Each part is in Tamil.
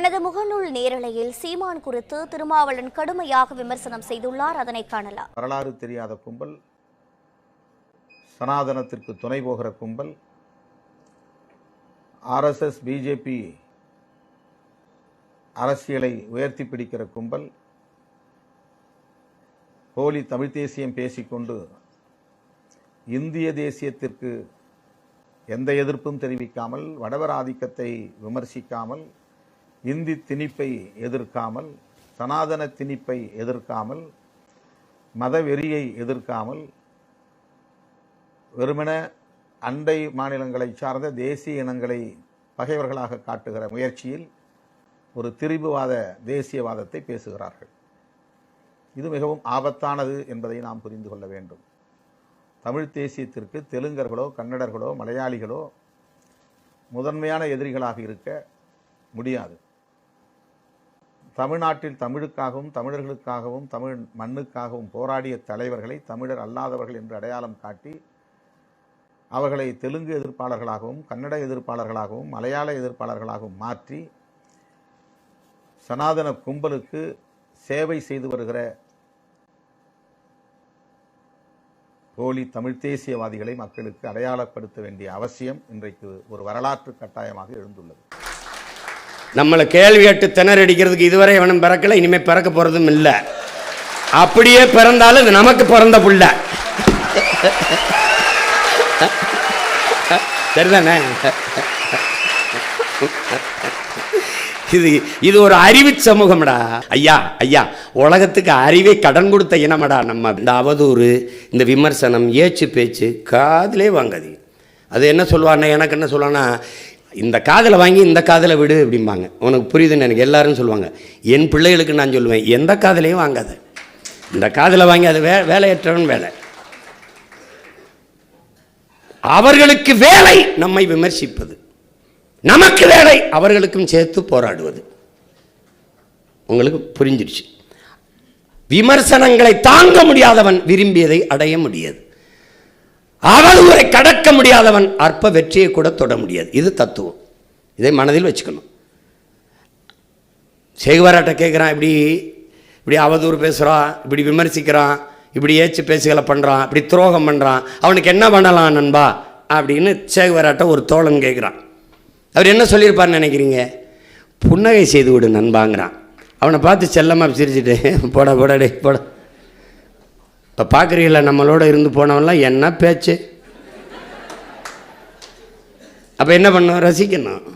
தனது முகநூல் நேரலையில் சீமான் குறித்து திருமாவளவன் கடுமையாக விமர்சனம் செய்துள்ளார். அதனை காணலாம். வரலாறு தெரியாத கும்பல், சனாதனத்திற்கு துணை போகிற கும்பல், RSS பிஜேபி அரசியலை உயர்த்தி பிடிக்கிற கும்பல், போலி தமிழ் தேசியம் பேசிக்கொண்டு இந்திய தேசியத்திற்கு எந்த எதிர்ப்பும் தெரிவிக்காமல், வடவர் ஆதிக்கத்தை விமர்சிக்காமல், இந்தி திணிப்பை எதிர்க்காமல், சனாதன திணிப்பை எதிர்க்காமல், மதவெறியை எதிர்க்காமல், வெறுமன அண்டை மாநிலங்களை சார்ந்த தேசிய இனங்களை பகைவர்களாக காட்டுகிற முயற்சியில் ஒரு திரிபுவாத தேசியவாதத்தை பேசுகிறார்கள். இது மிகவும் ஆபத்தானது என்பதை நாம் புரிந்து கொள்ள வேண்டும். தமிழ் தேசியத்திற்கு தெலுங்கர்களோ, கன்னடர்களோ, மலையாளிகளோ முதன்மையான எதிரிகளாக இருக்க முடியாது. தமிழ்நாட்டில் தமிழுக்காகவும் தமிழர்களுக்காகவும் தமிழ் மண்ணுக்காகவும் போராடிய தலைவர்களை தமிழர் அல்லாதவர்கள் என்று அடையாளம் காட்டி அவர்களை தெலுங்கு எதிர்ப்பாளர்களாகவும், கன்னட எதிர்ப்பாளர்களாகவும், மலையாள எதிர்ப்பாளர்களாகவும் மாற்றி சனாதன கும்பலுக்கு சேவை செய்து வருகிற போலி தமிழ் தேசியவாதிகளை மக்களுக்கு அடையாளப்படுத்த வேண்டிய அவசியம் இன்றைக்கு ஒரு வரலாற்று கட்டாயமாக எழுந்துள்ளது. நம்மளை கேள்வி கேட்டு திணறடிக்கிறதுக்கு இதுவரை எவனும் பிறக்கல, இனிமேல் பிறக்க போறதும் இல்லை. அப்படியே பிறந்தாலும் இது நமக்கு பிறந்த புள்ள. சரிதானே? இது ஒரு அறிவு சமூகம்டா. ஐயா ஐயா, உலகத்துக்கு அறிவை கடன் கொடுத்த இனமடா நம்ம. இந்த அவதூறு, இந்த விமர்சனம், ஏச்சு பேச்சு காதிலே வாங்காது. அது என்ன சொல்லுவான்னா, எனக்கு என்ன சொல்லுவான்னா, இந்த காதில் வாங்கி இந்த காதில் விடு அப்படிம்பாங்க. உனக்கு புரியுதுன்னு எனக்கு எல்லாரும் சொல்லுவாங்க. என் பிள்ளைகளுக்கு நான் சொல்லுவேன், எந்த காதிலையும் வாங்காத, இந்த காதில் வாங்கி அது வேலையற்றவன் வேலை. அவர்களுக்கு வேலை நம்மை விமர்சிப்பது, நமக்கு வேலை அவர்களுக்கும் சேர்த்து போராடுவது. உங்களுக்கு புரிஞ்சிருச்சு? விமர்சனங்களை தாங்க முடியாதவன் விரும்பியதை அடைய முடியாது. அவதூறை கடக்க முடியாதவன் அற்ப வெற்றியை கூட தொட முடியாது. இது தத்துவம். இதை மனதில் வச்சுக்கணும். சேகுவாராட்ட கேட்குறான், இப்படி அவதூறு பேசுகிறான், இப்படி விமர்சிக்கிறான், இப்படி ஏச்சு பேசுகளை பண்ணுறான், இப்படி துரோகம் பண்ணுறான், அவனுக்கு என்ன பண்ணலாம் நண்பா அப்படின்னு சேகுவாராட்ட ஒரு தோழன் கேட்குறான். அவர் என்ன சொல்லியிருப்பார்னு நினைக்கிறீங்க? புன்னகை செய்து விடு நண்பாங்கிறான். அவனை பார்த்து செல்லமாக சிரிச்சுட்டு போட போட டே போட. இப்போ பார்க்குறீங்களா, நம்மளோட இருந்து போனவன்லாம் என்ன பேச்சு. அப்போ என்ன பண்ணணும்? ரசிக்கணும்.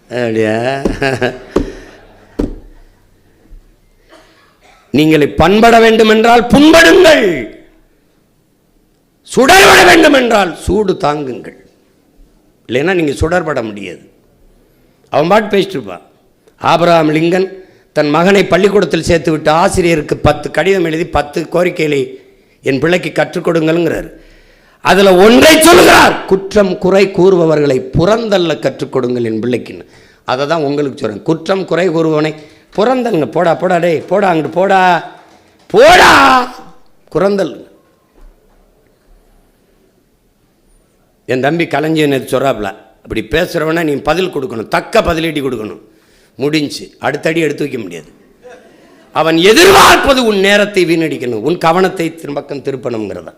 அப்படியா? நீங்கள் பண்பட வேண்டும் என்றால் புண்படுங்கள், சுடர்பட வேண்டும் என்றால் சூடு தாங்குங்கள். இல்லைன்னா நீங்கள் சுடர்பட முடியாது. அவன் பாட்டு பேசிட்டு இருப்பான். ஆபிரகாம் லிங்கன் தன் மகனை பள்ளிக்கூடத்தில் சேர்த்து விட்டு ஆசிரியருக்கு 10 கடிதம் எழுதி 10 கோரிக்கைகளை என் பிள்ளைக்கு கற்றுக் கொடுங்கள்ங்கிறார். அதில் ஒன்றை சொல்கிறார், குற்றம் குறை கூறுபவர்களை புறந்தல்ல கற்றுக் கொடுங்கள் என் பிள்ளைக்குன்னு. அதை தான் உங்களுக்கு சொல்கிறேன். குற்றம் குறை கூறுபவனை புறந்தல்ங்க. போடா போடா டே போடா, அங்கிட்டு போடா போடா, குறந்தல். என் தம்பி கலைஞன் சொல்கிறாப்புல, அப்படி பேசுகிறவனா நீ பதில் கொடுக்கணும், தக்க பதிலீட்டி கொடுக்கணும். முடிஞ்சு அடுத்தடி எடுத்து வைக்க முடியாது. அவன் எதிர்பார்ப்பது உன் நேரத்தை வீணடிக்கணும், உன் கவனத்தை பக்கம் திருப்பணுங்கிறத.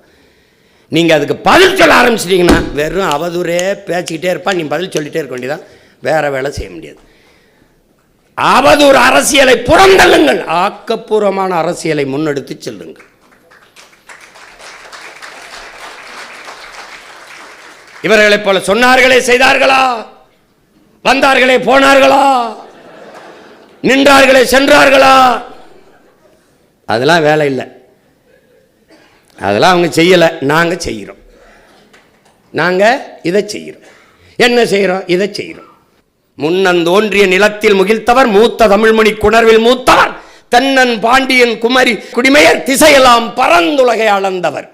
நீங்கள் அதுக்கு பதில் சொல்ல ஆரம்பிச்சிட்டிங்கன்னா வெறும் அவதூறே பேசிக்கிட்டே இருப்பான். நீ பதில் சொல்லிகிட்டே இருக்க வேண்டியதான், வேறு வேலை செய்ய முடியாது. அவதூறு அரசியலை புறந்தள்ளுங்கள், ஆக்கப்பூர்வமான அரசியலை முன்னெடுத்து செல்லுங்கள். இவர்களைப் போல சொன்னார்களே செய்தார்களா? வந்தார்களே போனார்களா? நின்றார்களே சென்றார்களா? அதெல்லாம் வேலை இல்லை. அதெல்லாம் அவங்க செய்யலை, நாங்கள் செய்கிறோம். நாங்கள் இதை செய்கிறோம். என்ன செய்கிறோம்? இதை செய்கிறோம். முன்னந்தோன்றிய நிலத்தில் முகிழ்த்தவர், மூத்த தமிழ்மொழி குணர்வில் மூத்தவர், தென்னன் பாண்டியன் குமரி குடிமையர் திசையெல்லாம் பரந்துலகை அளந்தவர்,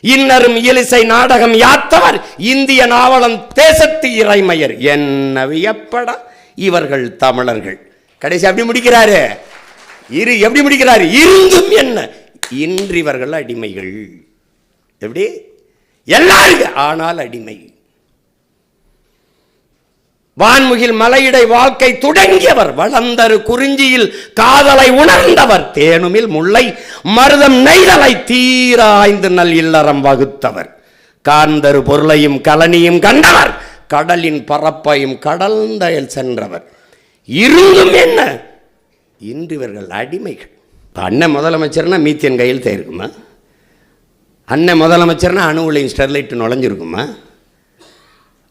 இன்னரும் இயலிசை நாடகம் யாத்தவர், இந்திய நாவலம் தேசத்து இறைமையர், என்ன வியப்பட இவர்கள் தமிழர்கள். கடைசி அப்படி முடிக்கிறாரு. எப்படி முடிக்கிறாரு? இருந்தும் என்ன இன்றிவர்கள் அடிமைகள். எப்படி? எல்லாரும் ஆனால் அடிமை. வான்முகில் மலையிடை வாழ்க்கை தொடங்கியவர், வளர்ந்தரு குறிஞ்சியில் காதலை உணர்ந்தவர், தேனுமில் முல்லை மருதம் நெய்தலை தீராய்ந்து நல் இல்லறம் வகுத்தவர், காந்தரு பொருளையும் கலனியும் கண்டவர், கடலின் பரப்பையும் கடல்ந்தயல் சென்றவர். இருந்தும் என்ன, இன்று இவர்கள் அடிமைகள். அண்ணன் முதலமைச்சர்னா மீத்தேன் கையெழுத்து இருக்குமா? அண்ணன் முதலமைச்சர்னா அணு உலையும் ஸ்டெர்லைட் நுழைஞ்சிருக்குமா?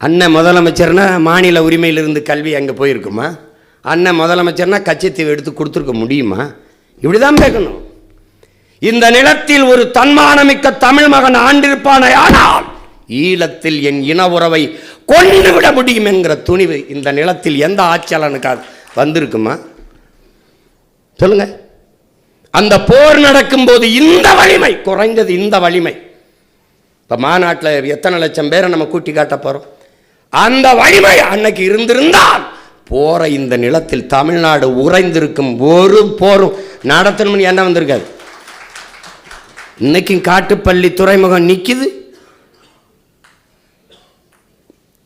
அண்ணன் முதலமைச்சர்னா மாநில உரிமையிலிருந்து கல்வி அங்கே போயிருக்குமா? அண்ணன் முதலமைச்சர்னா கச்சத்தீவு எடுத்து கொடுத்துருக்க முடியுமா? இப்படிதான் கேட்கணும். இந்த நிலத்தில் ஒரு தன்மானமிக்க தமிழ் மகன் ஆண்டிருப்பானே, ஆனால் ஈழத்தில் என் இன உறவை கொண்டு விட முடியும் என்கிற துணிவு இந்த நிலத்தில் எந்த ஆட்சியாளனுக்கு வந்திருக்குமா? சொல்லுங்க. அந்த போர் நடக்கும் போது இந்த வலிமை, குறைந்தது இந்த வலிமை, இப்போ மாநாட்டில் எத்தனை லட்சம் பேரை நம்ம கூட்டி காட்ட போகிறோம், அந்த வலிமை அன்னைக்கு இருந்திருந்தால் போற இந்த நிலத்தில் தமிழ்நாடு உறைந்திருக்கும். ஒரு போரும் நடத்தணும்னு என்ன வந்திருக்காது. இன்னைக்கும் காட்டுப்பள்ளி துறைமுகம் நிற்குது.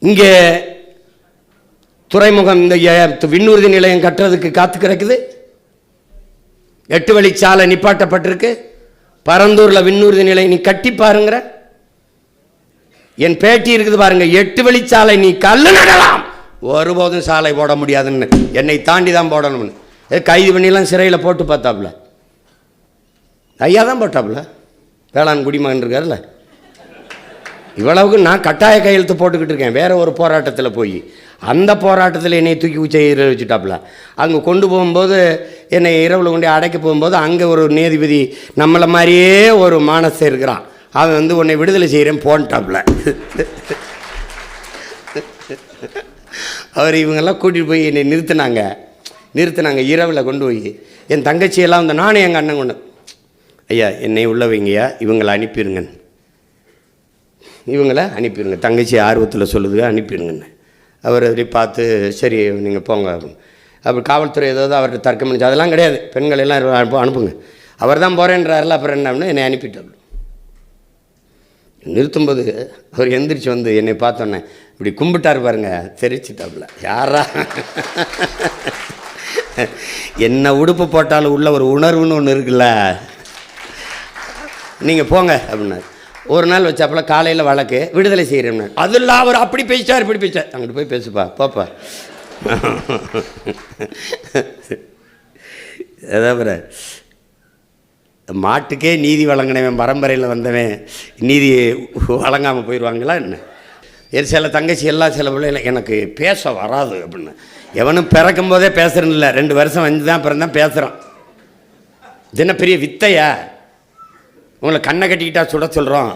இங்கே துறைமுகம் இந்த விண்ணூர்தி நிலையம் கட்டுறதுக்கு காத்து கிடக்குது. 8 வழிச்சாலை நிப்பாட்டப்பட்டிருக்கு. பரந்தூரில் விண்ணூர்தி நிலையம் நீ கட்டி பாருங்கிற. என் பேட்டி இருக்குது பாருங்க. 8 வழிச்சாலை நீ கல்லு நடலாம், ஒருபோதும் சாலை போட முடியாதுன்னு, என்னை தாண்டி தான் போடணும்னு கைது பண்ணிலாம் சிறையில் போட்டு பார்த்தாப்புல. ஐயா தான் போட்டாப்புல, வேளாண் குடிமகன் இருக்கார்ல. இவ்வளவுக்கு நான் கட்டாய கையெழுத்து போட்டுக்கிட்டு இருக்கேன் வேற ஒரு போராட்டத்தில் போய். அந்த போராட்டத்தில் என்னை தூக்கி உச்சையில் வச்சுட்டாப்புல. அங்கே கொண்டு போகும்போது என்னை இரவில் கொண்டு அடைக்க போகும்போது அங்கே ஒரு நீதிபதி நம்மளை மாதிரியே ஒரு மானசை இருக்கிறான். அவன் வந்து உன்னை விடுதலை செய்கிறேன் போன்ட்டாப்புல. அவர் இவங்கெல்லாம் கூட்டிகிட்டு போய் என்னை நிறுத்தினாங்க இரவில் கொண்டு போய். என் தங்கச்சியெல்லாம் வந்து நானும் எங்கள் அண்ணன் கொண்டு, ஐயா என்னை உள்ள வைங்கய்யா, இவங்களை அனுப்பிடுங்க, தங்கச்சி ஆர்வத்தில் சொல்லுதுங்க, அனுப்பிடுங்கன்னு. அவர் அப்படி பார்த்து சரி நீங்கள் போங்க. அப்படி காவல்துறை ஏதாவது அவர்கிட்ட தர்க்கம் பண்ணிச்சு, அதெல்லாம் கிடையாது, பெண்கள் எல்லாம் அனுப்புங்க, அவர் தான் போகிறேன்றாரில்ல, அப்புறம் என்ன என்னை அனுப்பிட்டார். நிறுத்தும்போது அவர் எந்திரிச்சு வந்து என்னை பார்த்தோன்னே இப்படி கும்பிட்டார் பாருங்க, தெரிச்சிட்டாப்புல. யாரா என்ன உடுப்பு போட்டாலும் உள்ள ஒரு உணர்வுன்னு ஒன்று இருக்குல்ல, நீங்கள் போங்க அப்படின்னாரு. ஒரு நாள் வச்சாப்புல காலையில் வழக்கு விடுதலை செய்கிறேன். அதில் அவர் அப்படி பேசிட்டார் இப்படி பேசிட்டார். அங்கிட்டு போய் பேசுப்பா போப்பா. அதாவது மாட்டுக்கே நீதி வழங்கினவன், பரம்பரையில் வந்தவன் நீதி வழங்காமல் போயிடுவாங்களா என்ன? சில தங்கச்சி எல்லாம் சில பிள்ளைகள் எனக்கு பேச வராது அப்படின்னு. எவனும் பிறக்கும் போதே பேசுறேன்னு இல்லை, 2 வருஷம் வந்து தான் பிறந்தான் பேசுகிறான். இது என்ன பெரிய வித்தையா? உங்களை கண்ணை கட்டிக்கிட்டா சுட சொல்கிறோம்.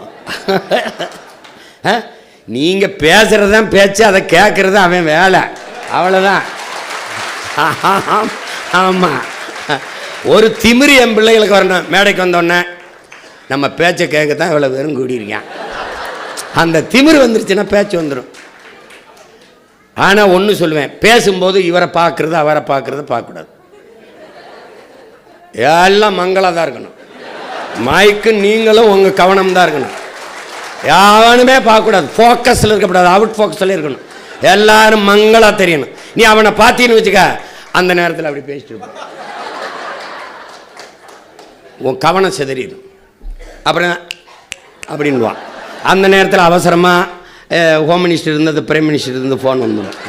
நீங்கள் பேசுகிறது தான் பேச்சு, அதை கேட்குறது அவன் வேலை, அவ்வளோதான். ஆமாம், ஒரு திமிரி என் பிள்ளைகளுக்கு வரணும். மேடைக்கு வந்தோடனே நம்ம பேச்சை கேட்க தான் இவ்வளோ பேரும் கூடியிருக்கான். அந்த திமிரு வந்துருச்சுன்னா பேச்சு வந்துடும். ஆனால் ஒன்று சொல்லுவேன், பேசும்போது இவரை பார்க்குறது அவரை பார்க்குறது பார்க்கக்கூடாது. எல்லாம் மங்களாக தான் இருக்கணும். மைக்கு நீங்களும் உங்கள் கவனம் தான் இருக்கணும். யாருமே பார்க்கக்கூடாது, ஃபோக்கஸில் இருக்கக்கூடாது, அவுட் ஃபோக்கஸில் இருக்கணும். எல்லாரும் மங்களாக தெரியணும். நீ அவனை பார்த்தீன்னு வச்சுக்க, அந்த நேரத்தில் அப்படி பேசிட்டு இருப்ப, உன் கவனம் சிதறிடும். அப்புறம் அப்படின்வான். அந்த நேரத்தில் அவசரமாக ஹோம் மினிஸ்டர் இருந்தது, பிரைம் மினிஸ்டர் இருந்து ஃபோன் வந்துடும்,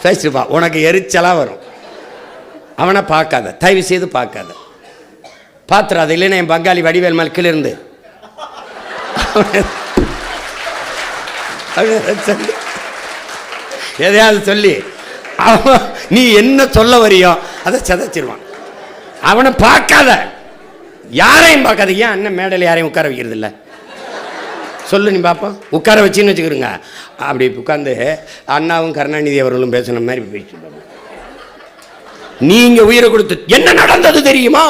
பேசிட்டுப்பா. உனக்கு எரிச்சலாக வரும். அவனை பார்க்காத, தயவு செய்து பார்க்காத, பார்த்துறாது. இல்லைன்னா என் பங்காளி வடிவேல் மேல் கீழே இருந்து எதையாவது சொல்லி அவன் நீ என்ன சொல்ல வரியோ அதை சதைச்சிருவான். அவனை பார்க்காத, யாரையும் பார்க்காத. ஏன் அண்ணன் மேடையில் யாரையும் உட்கார வைக்கிறது இல்லை சொல்லு, நீ பார்ப்போம். உட்கார வச்சுன்னு வச்சுக்கிறோங்க. அப்படி உட்காந்து அண்ணாவும் கருணாநிதி அவர்களும் பேசுன மாதிரி பேசிட்டு, நீங்க உயிரை கொடுத்து என்ன நடந்தது தெரியுமா,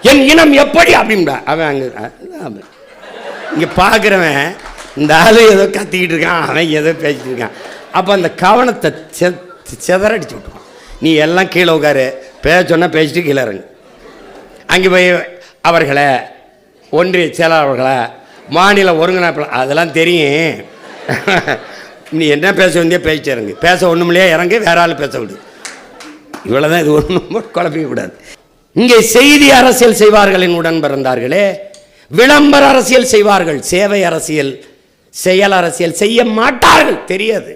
என் இனம் எப்படி அப்படின்பா. அவன் அங்கே இங்கே பார்க்குறவன் இந்த ஆளு ஏதோ கத்திக்கிட்டு இருக்கான், அவன் ஏதோ பேசிட்டு இருக்கான். அப்போ அந்த கவனத்தை செதறடிச்சு விட்டுருவான். நீ எல்லாம் கீழே உட்காரு, பேச பேசிட்டு கீழே இறங்கு. அங்கே போய் அவர்களை, ஒன்றிய செயலாளர்களை, மாநில ஒருங்கிணைப்பில், அதெல்லாம் தெரியும். நீ என்ன பேச வேண்டிய பேச்சு இறங்கு, பேச ஒண்ணுமில்லையா இறங்கு, வேற ஆள் பேச விடு. இவ்வளவுதான். இது ஒன்றும் குழப்பிக்க கூடாது. இங்கே செய்தி அரசியல் செய்வார்களின் உடன் பிறந்தார்களே, விளம்பர அரசியல் செய்வார்கள், சேவை அரசியல் செயல் அரசியல் செய்ய மாட்டார்கள். தெரியாது.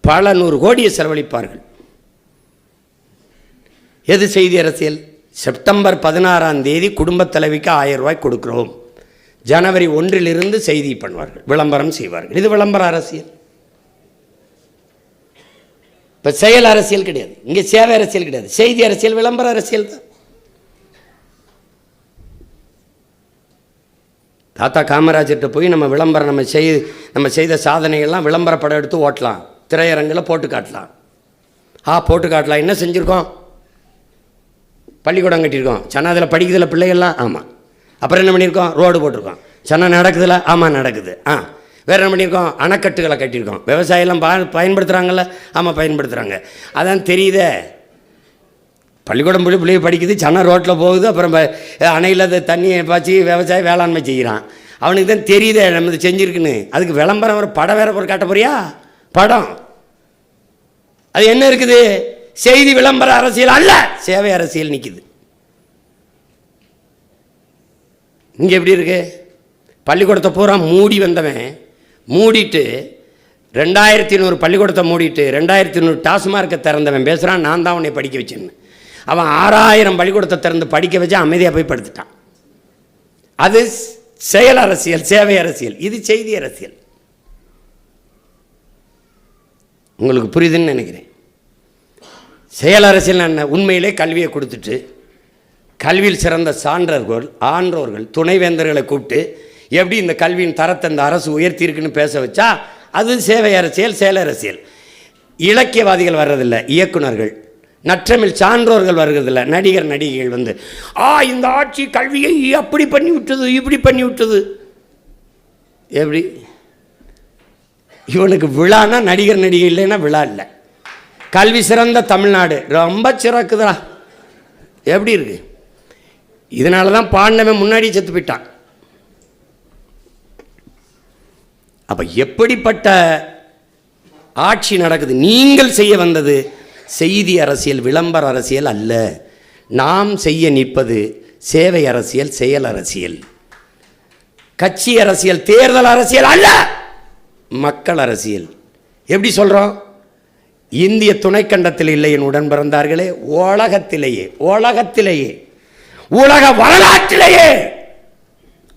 பல 100 கோடியை செலவழிப்பார்கள். எது செய்தி அரசியல்? செப்டம்பர் 16ஆம் தேதி குடும்பத் தலைவிக்கு 1000 ரூபாய் கொடுக்கிறோம், ஜனவரி 1 செய்தி பண்ணுவார்கள், விளம்பரம் செய்வார்கள். இது விளம்பர அரசியல். இப்ப செயல் அரசியல் கிடையாது, இங்கே சேவை அரசியல் கிடையாது, செய்தி அரசியல், விளம்பர அரசியல் தான். தாத்தா காமராஜர்கிட்ட போய் நம்ம விளம்பரம் நம்ம செய்த சாதனைகள்லாம் விளம்பர படம் எடுத்து ஓட்டலாம், திரையரங்கில் போட்டு காட்டலாம். போட்டு காட்டலாம். என்ன செஞ்சுருக்கோம்? பள்ளிக்கூடம் கட்டியிருக்கோம். சன்னா அதில் படிக்கிறதுல பிள்ளைகள்லாம். ஆமாம். அப்புறம் என்ன பண்ணியிருக்கோம்? ரோடு போட்டிருக்கோம். சன்னா நடக்குதுல? ஆமாம் நடக்குது. வேறு என்ன பண்ணியிருக்கோம்? அணைக்கட்டுகளை கட்டியிருக்கோம். விவசாயம்லாம் பயன்படுத்துகிறாங்கல்ல? ஆமாம் பயன்படுத்துகிறாங்க. அதான் தெரியுதே, பள்ளிக்கூடம் பிள்ளைங்க படிக்குது, சன்னா ரோட்டில் போகுது, அப்புறம் அணையில் தண்ணியை பாய்ச்சி விவசாயம் வேளாண்மை செய்கிறான். அவனுக்கு தான் தெரியுதே நம்ம இது செஞ்சுருக்குன்னு. அதுக்கு விளம்பரம் ஒரு படம் வேற ஒரு காட்ட போறியா? படம் அது என்ன இருக்குது? செய்தி விளம்பர அரசியல் அல்ல, சேவை அரசியல் நிற்குது. இங்கே எப்படி இருக்கு? பள்ளிக்கூடத்தை பூரா மூடி வந்தவன் மூடிட்டு 2100 பள்ளிக்கூடத்தை மூடிட்டு 2100 டாஸ்மார்க்கை திறந்தவன் பேசுகிறான், நான் தான் உன்னை படிக்க வச்சேன்னு. அவன் 6000 பள்ளிக்கூடத்தை திறந்து படிக்க வச்சு அமைதியாக போய் படுத்துட்டான். அது செயல் அரசியல், சேவை அரசியல். இது செய்தி அரசியல். உங்களுக்கு புரியுதுன்னு நினைக்கிறேன். செயல் அரசியல் என்ன? உண்மையிலே கல்வியை கொடுத்துட்டு கல்வியில் சிறந்த சான்றோர்கள், ஆன்றோர்கள், துணைவேந்தர்களை கூப்பிட்டு எப்படி இந்த கல்வியின் தரத்தை இந்த அரசு உயர்த்தியிருக்குன்னு பேச வச்சா அது சேவை அரசியல், செயல் அரசியல். இலக்கியவாதிகள் வர்றதில்லை, இயக்குனர்கள், நற்றமிழ் சான்றோர்கள் வருகிறதில்லை, நடிகர் நடிகைகள் வந்து இந்த ஆட்சி கல்வியை அப்படி பண்ணி விட்டது, இப்படி பண்ணி விட்டது. எப்படி? இவனுக்கு விழான்னா நடிகர் நடிகை இல்லைன்னா விழா இல்லை. கல்வி சிறந்த தமிழ்நாடு ரொம்ப சிறக்குதா? எப்படி இருக்கு? இதனால தான் பாண்டவன் முன்னாடி செத்து போயிட்டான். அப்ப எப்படிப்பட்ட ஆட்சி நடக்குது? நீங்கள் செய்ய வந்தது செய்தி அரசியல், விளம்பர அரசியல் அல்ல. நாம் செய்ய நிற்பது சேவை அரசியல், செயல் அரசியல், கட்சி அரசியல், தேர்தல் அரசியல் அல்ல, மக்கள் அரசியல். எப்படி சொல்றோம்? இந்திய துணைக்கண்டத்தில் இல்லை என் உடன் பிறந்தார்களே, உலகத்திலேயே உலக வரலாற்றிலேயே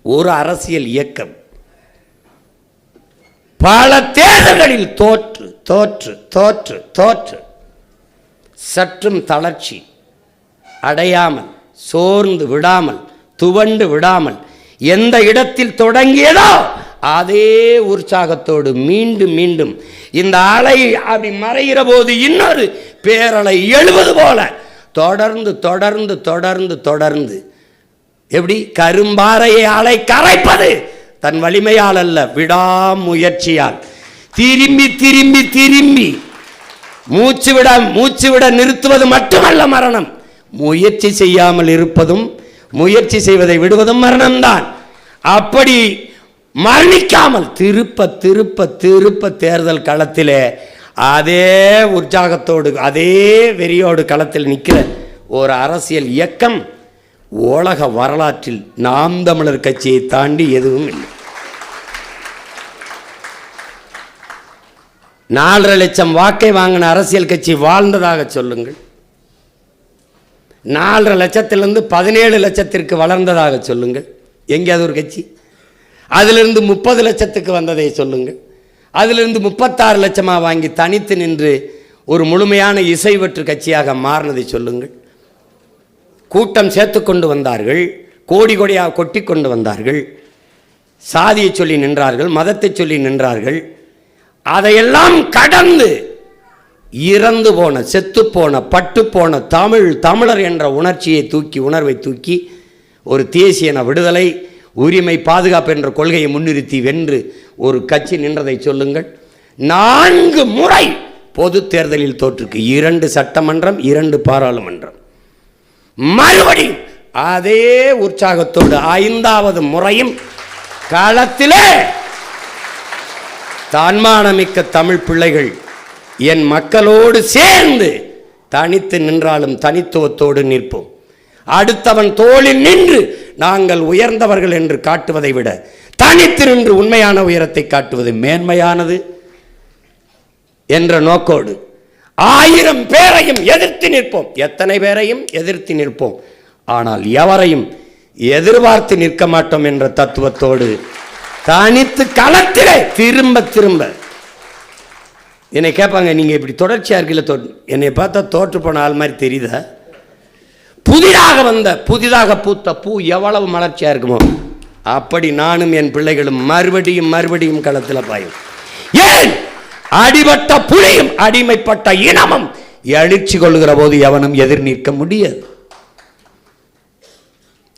ஒரு அரசியல் இயக்கம் பல தேர்தல்களில் தோற்று தோற்று தோற்று தோற்று சற்றும் தளர்ச்சி அடையாமல், சோர்ந்து விடாமல், துவண்டு விடாமல் எந்த இடத்தில் தொடங்கியதோ அதே உற்சாகத்தோடு மீண்டும் மீண்டும் இந்த அலை அப்படி மறைகிற போது இன்னொரு பேரலை எழுவது போல தொடர்ந்து தொடர்ந்து தொடர்ந்து தொடர்ந்து எப்படி கரும்பாறையை அலை கரைப்பது தன் வலிமையால் அல்ல, விடாமுயற்சியால் திரும்பி திரும்பி திரும்பி மூச்சு விட நிறுத்துவது மட்டுமல்ல மரணம், முயற்சி செய்யாமல் இருப்பதும் முயற்சி செய்வதை விடுவதும் மரணம்தான். அப்படி மரணிக்காமல் திருப்ப திருப்ப திருப்ப தேர்தல் களத்திலே அதே உற்சாகத்தோடு அதே வெறியோடு களத்தில் நிற்கிற ஒரு அரசியல் இயக்கம் உலக வரலாற்றில் நாம் தமிழர் கட்சியை தாண்டி எதுவும் இல்லை. 4.5 லட்சம் வாக்கை வாங்கின அரசியல் கட்சி வாழ்ந்ததாக சொல்லுங்கள். 4.5 லட்சத்திலிருந்து 17 லட்சத்திற்கு வளர்ந்ததாக சொல்லுங்கள். எங்கேயாவது ஒரு கட்சி? அதிலிருந்து 30 லட்சத்துக்கு வந்ததை சொல்லுங்கள். அதிலிருந்து 36 லட்சமாக வாங்கி தனித்து நின்று ஒரு முழுமையான இசைவற்று கட்சியாக மாறினதை சொல்லுங்கள். கூட்டம் சேர்த்து கொண்டு வந்தார்கள், கோடி கோடியாக கொட்டி கொண்டு வந்தார்கள், சாதியை சொல்லி நின்றார்கள், மதத்தை சொல்லி நின்றார்கள். அதையெல்லாம் கடந்து இறந்து போன, செத்து போன, பட்டு போன தமிழர் என்ற உணர்வை தூக்கி ஒரு தேசியன விடுதலை, உரிமை, பாதுகாப்பு என்ற கொள்கையை முன்னிறுத்தி வென்று ஒரு கட்சி நின்றதை சொல்லுங்கள். 4 முறை பொது தேர்தலில் தோற்றுக்கு, 2 சட்டமன்றம், 2 பாராளுமன்றம். மறுபடியும் அதே உற்சாகத்தோடு 5வது முறையும் களத்திலே தன்மானமிக்க தமிழ் பிள்ளைகள் என் மக்களோடு சேர்ந்து தனித்து நின்றாலும் தனித்துவத்தோடு நிற்போம். அடுத்தவன் தோளில் நின்று நாங்கள் உயர்ந்தவர்கள் என்று காட்டுவதை விட தனித்து நின்று உண்மையான உயரத்தை காட்டுவது மேன்மையானது என்ற நோக்கோடு 1000 பேரையும் எதிர்த்து நிற்போம். எத்தனை பேரையும் எதிர்த்து நிற்போம், ஆனால் எவரையும் எதிர்பார்த்து நிற்க மாட்டோம் என்ற தத்துவத்தோடு தனித்து களத்திலே திரும்ப திரும்ப என்னை கேட்பாங்க, நீங்கள் இப்படி தொடர்ச்சியாக இருக்கல, என்னை பார்த்தா தோற்று போன ஆள் மாதிரி தெரியுதா? புதிதாக பூத்த பூ எவ்வளவு மலர்ச்சியாக இருக்குமோ அப்படி நானும் என் பிள்ளைகளும் மறுபடியும் மறுபடியும் களத்தில் பாயும். ஏன்? அடிபட்ட புலியும் அடிமைப்பட்ட இனமும் எழுச்சி கொள்ளுகிற போது எவனும் எதிர் நிற்க முடியாது.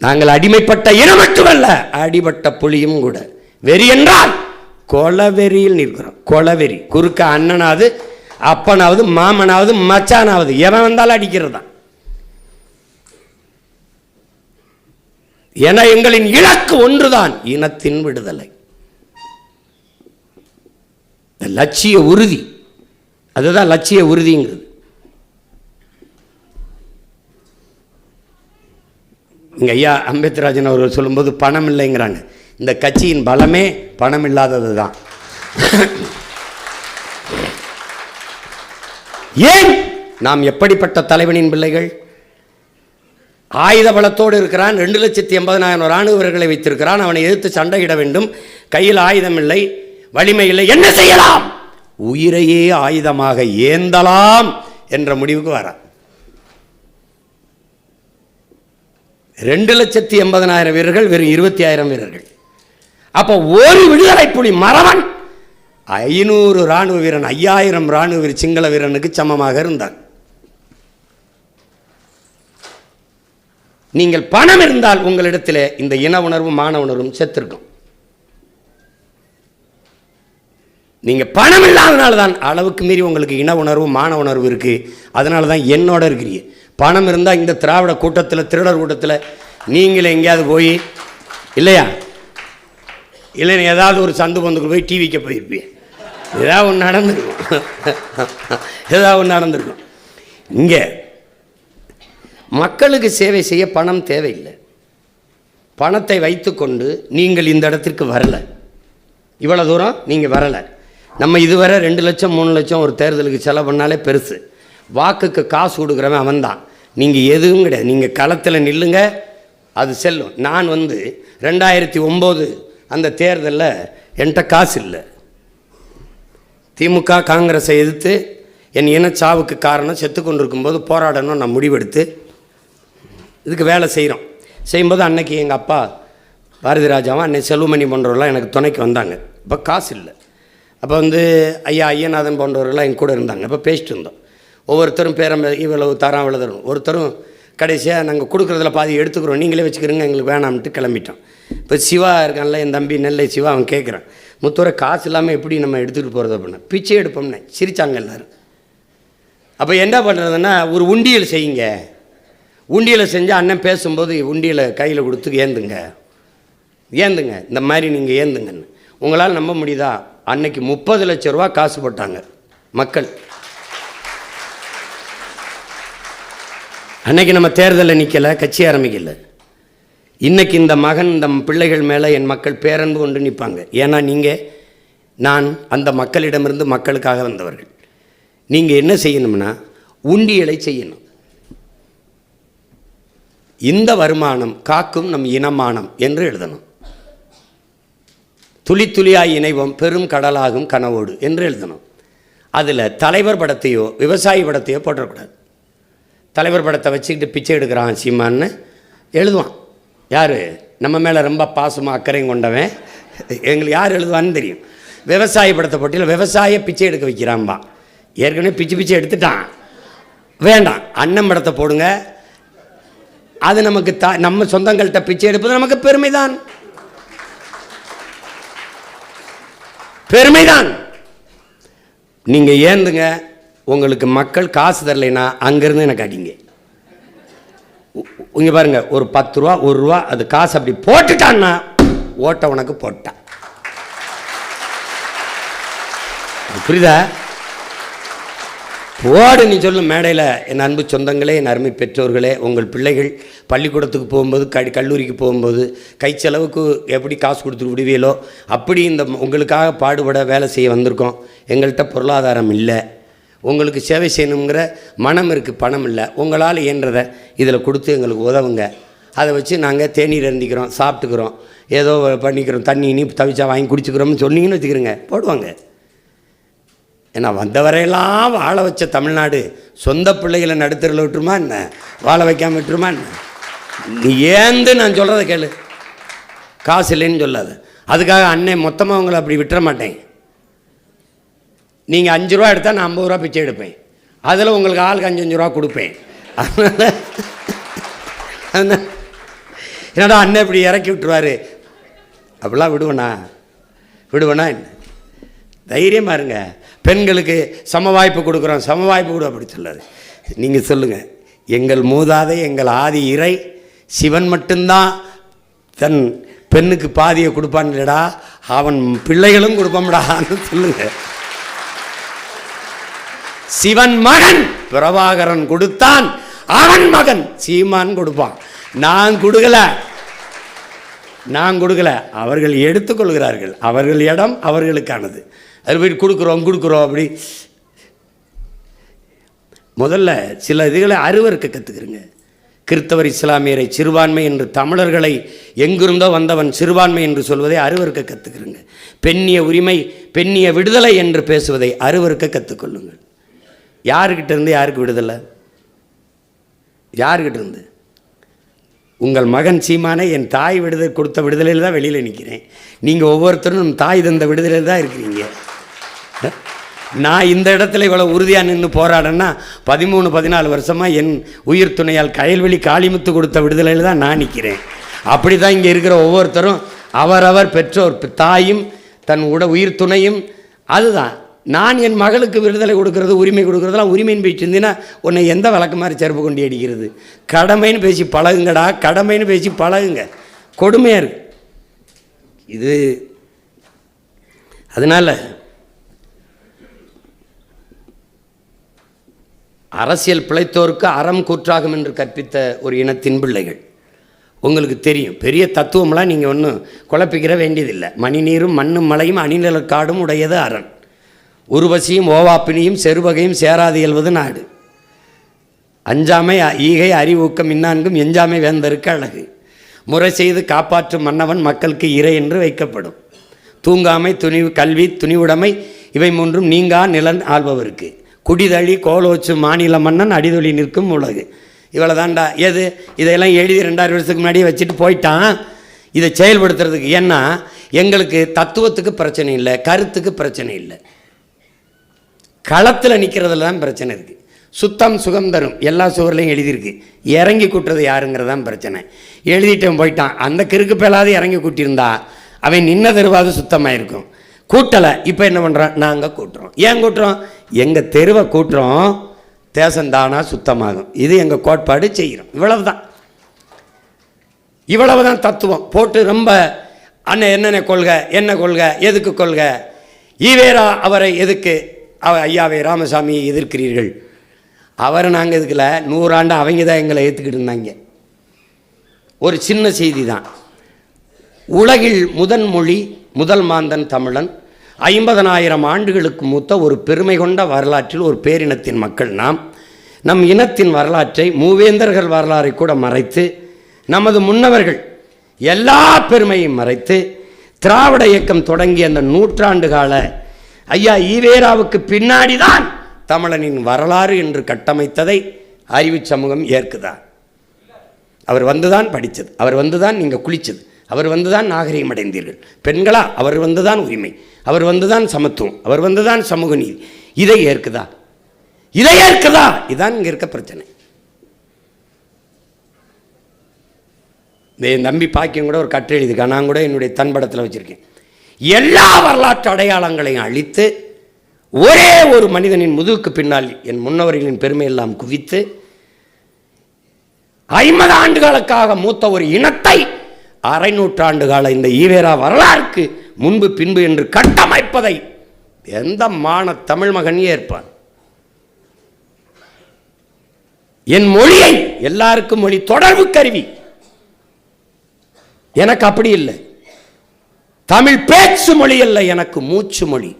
நாங்கள் அடிமைப்பட்ட இனம் மட்டுமல்ல, அடிபட்ட புலியும் கூட. வெறி என்றால் கொலவெறியில் நிற்கிறோம். கொலவெறி குறுக்க அண்ணனாவது அப்பனாவது மாமனாவது மச்சானாவது எவன் வந்தாலும் அடிக்கிறது தான். என எங்களின் இலக்கு ஒன்றுதான், இனத்தின் விடுதலை. லட்சிய உறுதி, அதுதான் லட்சிய உறுதிங்கிறது. இங்க ஐயா அம்பேத்ராஜன் அவர்கள் சொல்லும்போது பணம் இல்லைங்கிறாங்க. இந்த கட்சியின் பலமே பணம் இல்லாதது தான். ஏன்? நாம் எப்படிப்பட்ட தலைவனின் பிள்ளைகள்? ஆயுத பலத்தோடு இருக்கிறான், 2,80,000 ராணுவ வீரர்களை வைத்திருக்கிறான், அவனை எதிர்த்து சண்டையிட வேண்டும், கையில் ஆயுதம் இல்லை, வலிமை இல்லை, என்ன செய்யலாம்? உயிரையே ஆயுதமாக ஏந்தலாம் என்ற முடிவுக்கு வர 2,80,000 வீரர்கள் வெறும் 20,000 வீரர்கள். அப்போ ஒரு விடுதலை புலி மறவன் 500 ராணுவ வீரன், 5000 ராணுவ வீரர் சிங்கள வீரனுக்கு சமமாக இருந்தார். நீங்கள் பணம் இருந்தால் உங்களிடத்தில் இந்த இன உணர்வும் மான உணர்வும் செத்திருக்கும். நீங்க பணம் இல்லாதனால தான் அளவுக்கு மீறி உங்களுக்கு இன உணர்வு மான உணர்வு இருக்கு. அதனால தான் என்னோட இருக்கிறீங்க. பணம் இருந்தால் இந்த திராவிட கூட்டத்தில், திருடர் கூட்டத்தில் நீங்களே எங்கேயாவது போய் இல்லையா, இல்லைன்னு ஏதாவது ஒரு சந்து பந்துக்கு போய் டிவிக்கு போயிருப்பீங்க. ஏதாவது ஒன்று நடந்திருக்கும், ஏதாவது ஒன்று நடந்திருக்கும். இங்கே மக்களுக்கு சேவை செய்ய பணம் தேவையில்லை. பணத்தை வைத்துக்கொண்டு நீங்கள் இந்த இடத்திற்கு வரலை, இவ்வளோ தூரம் நீங்கள் வரலை. நம்ம இதுவரை 2 லட்சம் 3 லட்சம் ஒரு தேர்தலுக்கு செலவு பண்ணாலே பெருசு. வாக்குக்கு காசு கொடுக்குறவன் அவன் தான். நீங்கள் எதுவும் கிடையாது. நீங்கள் களத்தில் நில்லுங்க, அது செல்லும். நான் 2009 அந்த தேர்தலில் என்கிட்ட காசு இல்லை. திமுக காங்கிரஸை எதிர்த்து என் இனச்சாவுக்கு காரணம் செத்து கொண்டிருக்கும்போது போராடணும் நான் முடிவெடுத்து இதுக்கு வேலை செய்யும்போது அன்னைக்கு எங்கள் அப்பா பாரதி ராஜாவும் அன்னை செல்வமணி போன்றவர்களாம் எனக்கு துணைக்கு வந்தாங்க. இப்போ காசு இல்லை. அப்போ ஐயா ஐயநாதன் போன்றவர்களாம் என் கூட இருந்தாங்க. இப்போ பேசிட்டு இருந்தோம். ஒவ்வொருத்தரும் பேரம் இவ்வளவு தரம் இவ்வளோ தரும். ஒருத்தரும் கடைசியாக நாங்கள் கொடுக்குறதுல பாதி எடுத்துக்கிறோம், நீங்களே வச்சுக்கிறோங்க, எங்களுக்கு வேணாம்ட்டு கிளம்பிட்டோம். இப்போ சிவா இருக்கான்ல, என் தம்பி நெல்லை சிவா, அவன் கேட்குறான், முத்துவரை காசு இல்லாமல் எப்படி நம்ம எடுத்துகிட்டு போகிறது அப்படின்னா, பிச்சை எடுப்போம்னே. சிரித்தாங்க எல்லோரும். அப்போ என்ன பண்ணுறதுன்னா, ஒரு உண்டியல் செய்யுங்க. உண்டியலை செஞ்சு அண்ணன் பேசும்போது உண்டியலை கையில் கொடுத்து ஏந்துங்க இந்த மாதிரி நீங்கள் ஏந்துங்கன்னு. உங்களால் நம்ப முடியுதா? அன்னைக்கு 30 லட்சம் ரூபா காசு போட்டாங்க மக்கள். அன்னைக்கு நம்ம தேர்தலில் நிற்கலை, கட்சி ஆரம்பிக்கலை. இன்னைக்கு இந்த மகன், இந்த பிள்ளைகள் மேலே என் மக்கள் பேரன்பு கொண்டு நிற்பாங்க. ஏன்னா நான் அந்த மக்களிடமிருந்து மக்களுக்காக வந்தவர்கள். நீங்கள் என்ன செய்யணும்னா உண்டியலை செய்யணும். இந்த வருமானம் காக்கும் நம் இனமானம் என்று எழுதணும். துளி துளியாய் இணைவோம் பெரும் கடலாகும் கனவோடு என்று எழுதணும். அதில் தலைவர் படத்தையோ விவசாயி படத்தையோ போட்டக்கூடாது. தலைவர் படத்தை வச்சுக்கிட்டு பிச்சை எடுக்கிறான் சீமான்னு எழுதுவான். யார் நம்ம மேலே ரொம்ப பாசமாக அக்கறையும் கொண்டவன், எங்களுக்கு யார் எழுதுவான்னு தெரியும். விவசாய படத்தை போட்டியில் விவசாய பிச்சை எடுக்க வைக்கிறான்பா. ஏற்கனவே பிச்சை எடுத்துட்டான், வேண்டாம். அண்ணன் படத்தை போடுங்க. அது நமக்கு நம்ம சொந்தங்கள்கிட்ட பிச்சை எடுப்பது நமக்கு பெருமைதான். நீங்கள் ஏந்துங்க. உங்களுக்கு மக்கள் காசு தரலைன்னா அங்கேருந்து எனக்கு அடிங்க. இங்கே பாருங்கள், ஒரு 10 ரூபா 1 ரூபா அது காசு அப்படி போட்டுட்டான்னா ஓட்ட உனக்கு போட்டான். புரியுதா? போடு நீ சொல்லும் மேடையில். என் அன்பு சொந்தங்களே, என் அருமை பெற்றோர்களே, உங்கள் பிள்ளைகள் பள்ளிக்கூடத்துக்கு போகும்போது கல்லூரிக்கு போகும்போது கை செலவுக்கு எப்படி காசு கொடுத்து விடுவீங்களோ அப்படி இந்த உங்களுக்காக பாடுபட வேலை செய்ய வந்திருக்கோம். எங்கள்கிட்ட பொருளாதாரம் இல்லை, உங்களுக்கு சேவை செய்யணுங்கிற மனம் இருக்குது, பணம் இல்லை. உங்களால் இயன்றதை இதில் கொடுத்து எங்களுக்கு உதவுங்க. அதை வச்சு நாங்கள் தேநீர் அருந்திக்கிறோம், சாப்பிட்டுக்கிறோம், ஏதோ பண்ணிக்கிறோம், தண்ணி இனி தவிச்சா வாங்கி குடிச்சுக்கிறோம்னு சொன்னீங்கன்னு வச்சுக்கிறோங்க, போடுவாங்க. ஏன்னா வந்தவரையெல்லாம் வாழ வச்ச தமிழ்நாடு சொந்த பிள்ளைகளை நடுத்தரில் விட்டுருமா என்ன? வாழ வைக்காமல் விட்டுருமா என்ன? நீ ஏந்து நான் சொல்கிறத கேளு. காசு இல்லைன்னு சொல்லாது. அதுக்காக அன்னை மொத்தமாக உங்களை அப்படி விட்டுற மாட்டேன். நீங்கள் 5 ரூபா எடுத்தால் நான் 50 ரூபா பிச்சை எடுப்பேன். அதில் உங்களுக்கு ஆளுக்கு 5-5 ரூபா கொடுப்பேன். அதனால் என்னடா அண்ணன் இப்படி இறக்கி விட்டுருவார், அப்படிலாம் விடுவேண்ணா என்ன? தைரியமாக இருங்க. பெண்களுக்கு சம வாய்ப்பு கொடுக்குறோம், சம வாய்ப்பு கொடு அப்படி சொல்லாது. நீங்கள் சொல்லுங்கள், எங்கள் மூதாதை எங்கள் ஆதி இறை சிவன் மட்டும்தான் தன் பெண்ணுக்கு பாதியை கொடுப்பான் இல்லடா, அவன் பிள்ளைகளும் கொடுப்பான்டான்னு சொல்லுங்க. சிவன் மகன் பிரபாகரன் கொடுத்தான், அவன் மகன் சீமான் கொடுப்பான். நான் கொடுக்கல, அவர்கள் எடுத்துக்கொள்கிறார்கள். அவர்கள் இடம் அவர்களுக்கானது. அது போய் கொடுக்குறோம் அப்படி. முதல்ல சில இதுகளை அருவருக்கு கற்றுக்கிறங்க. கிறித்தவர் இஸ்லாமியரை சிறுபான்மை என்று, தமிழர்களை எங்கிருந்தோ வந்தவன் சிறுபான்மை என்று சொல்வதை அருவருக்கு கற்றுக்கிறங்க. பெண்ணிய உரிமை, பெண்ணிய விடுதலை என்று பேசுவதை அருவருக்கு கற்றுக்கொள்ளுங்கள். யாருக்கிட்ட இருந்து யாருக்கு விடுதலை? யாருக்கிட்ட இருந்து? உங்கள் மகன் சீமானை என் தாய் கொடுத்த விடுதலையில் தான் வெளியில் நிற்கிறேன். நீங்கள் ஒவ்வொருத்தரும் தாய் தந்த விடுதலையில் தான் இருக்கிறீங்க. நான் இந்த இடத்துல இவ்வளோ உறுதியாக நின்று போராடன்னா 13-14 வருஷமாக என் உயிர் துணையால் கயல்வெளி காளிமுத்து கொடுத்த விடுதலையில் தான் நான் நிற்கிறேன். அப்படி தான் இங்கே இருக்கிற ஒவ்வொருத்தரும் அவரவர் பெற்றோர் தாயும் தன் உயிர் துணையும். அதுதான் நான் என் மகளுக்கு விடுதலை கொடுக்கறது, உரிமை கொடுக்குறதுலாம் உரிமைன்னு பேசி இருந்தீங்கன்னா உன்னை எந்த வழக்கு மாதிரி செருப்பு கொண்டு அடிக்கிறது? கடமைன்னு பேசி பழகுங்கடா, கடமைன்னு பேசி பழகுங்க. கொடுமையாக இருக்கு இது. அதனால் அரசியல் பிழைத்தோருக்கு அறம் கூற்றாகும் என்று கற்பித்த ஒரு இனத்தின் பிள்ளைகள். உங்களுக்கு தெரியும், பெரிய தத்துவம்லாம் நீங்கள் ஒன்றும் குழப்பிக்கிற வேண்டியதில்லை. மணி நீரும் மண்ணும் மலையும் அணிநிலக்காடும் உடையது அரண். உருவசியும் ஓவாப்பினியும் செருவகையும் சேராது இயல்வது நாடு. அஞ்சாமை ஈகை அறிவூக்கம் இன்னான்கும் எஞ்சாமை வேந்தருக்கு அழகு. முறை செய்து காப்பாற்றும் மன்னவன் மக்களுக்கு இறை என்று வைக்கப்படும். தூங்காமை துணிவு கல்வி துணிவுடைமை இவை மூன்றும் நீங்கா நிலன் ஆள்பவருக்கு. குடிதழி கோலோச்சு மாநில மன்னன் அடிதொழி நிற்கும் உலகு. இவ்வளோ தாண்டா. எது இதையெல்லாம் எழுதி 2000 வருஷத்துக்கு முன்னாடியே வச்சுட்டு போயிட்டான். இதை செயல்படுத்துறதுக்கு. ஏன்னா எங்களுக்கு தத்துவத்துக்கு பிரச்சனை இல்லை, கருத்துக்கு பிரச்சனை இல்லை, களத்தில் நிற்கிறதுல தான் பிரச்சனை இருக்குது. சுத்தம் சுகம் தரும் எல்லா சுவர்லையும் எழுதியிருக்கு. இறங்கி கூட்டுறது யாருங்கிறதான் பிரச்சனை. எழுதிட்டவன் போயிட்டான். அந்த கிறுக்கு பேலாவது இறங்கி கூட்டியிருந்தா அவன் நின்ன தெருவாது சுத்தமாக இருக்கும். கூட்டலை. இப்போ என்ன பண்ணுறான்? நாங்கள் கூட்டுறோம். ஏன் கூட்டுறோம்? எங்கள் தெருவை கூட்டுறோம், தேசந்தானாக சுத்தமாகும். இது எங்கள் கோட்பாடு, செய்கிறோம். இவ்வளவுதான் தத்துவம் போட்டு ரொம்ப அண்ணன் என்னென்ன கொள்கை, என்ன கொள்கை, எதுக்கு கொள்கை, ஈவேரா அவரை எதுக்கு, ஐயாவை ராமசாமியை எதிர்க்கிறீர்கள். அவரை நாங்கள் எதுக்கல, 100 ஆண்டு அவங்க தான் எங்களை ஏற்றுக்கிட்டு இருந்தாங்க. ஒரு சின்ன செய்தி தான். உலகில் முதன் மொழி முதல் மாந்தன் தமிழன். 50,000 ஆண்டுகளுக்கு மூத்த ஒரு பெருமை கொண்ட வரலாற்றில் ஒரு பேரினத்தின் மக்கள் நாம். நம் இனத்தின் வரலாற்றை, மூவேந்தர்கள் வரலாறை கூட மறைத்து, நமது முன்னவர்கள் எல்லா பெருமையும் மறைத்து, திராவிட இயக்கம் தொடங்கிய அந்த 100 ஆண்டு கால ஐயா ஈவேராவுக்கு பின்னாடிதான் தமிழனின் வரலாறு என்று கட்டமைத்ததை அறிவு சமூகம் ஏற்குதா? அவர் வந்துதான் படித்தது, அவர் வந்துதான் நீங்கள் குளித்தது, அவர் வந்துதான் நாகரிகம் அடைந்தீர்கள். பெண்களா? அவர் வந்துதான் உரிமை, அவர் வந்துதான் சமத்துவம், அவர் வந்துதான் சமூக நீதி. இதை ஏற்குதா? இதான் இங்கே இருக்க பிரச்சனை. என் தம்பி பாக்கியம் கூட ஒரு கட்டு எழுதியிருக்கேன், நான் கூட என்னுடைய தன்படத்தில் வச்சுருக்கேன். எல்லா வரலாற்று அடையாளங்களையும் அழித்து ஒரே ஒரு மனிதனின் முதுகுக்கு பின்னால் என் முன்னவர்களின் பெருமை எல்லாம் குவித்து 50 ஆண்டுகளுக்காக மூத்த ஒரு இனத்தை அரை நூற்றாண்டு கால இந்த ஈவேரா வரலாறுக்கு முன்பு பின்பு என்று கட்டமைப்பதை எந்த மான தமிழ் மகன் ஏற்பான்? என் மொழியை எல்லாருக்கும் மொழி தொடர்பு கருவி. எனக்கு அப்படி இல்லை. தமிழ் பேச்சு மொழி அல்ல, எனக்கு மூச்சு மொழி.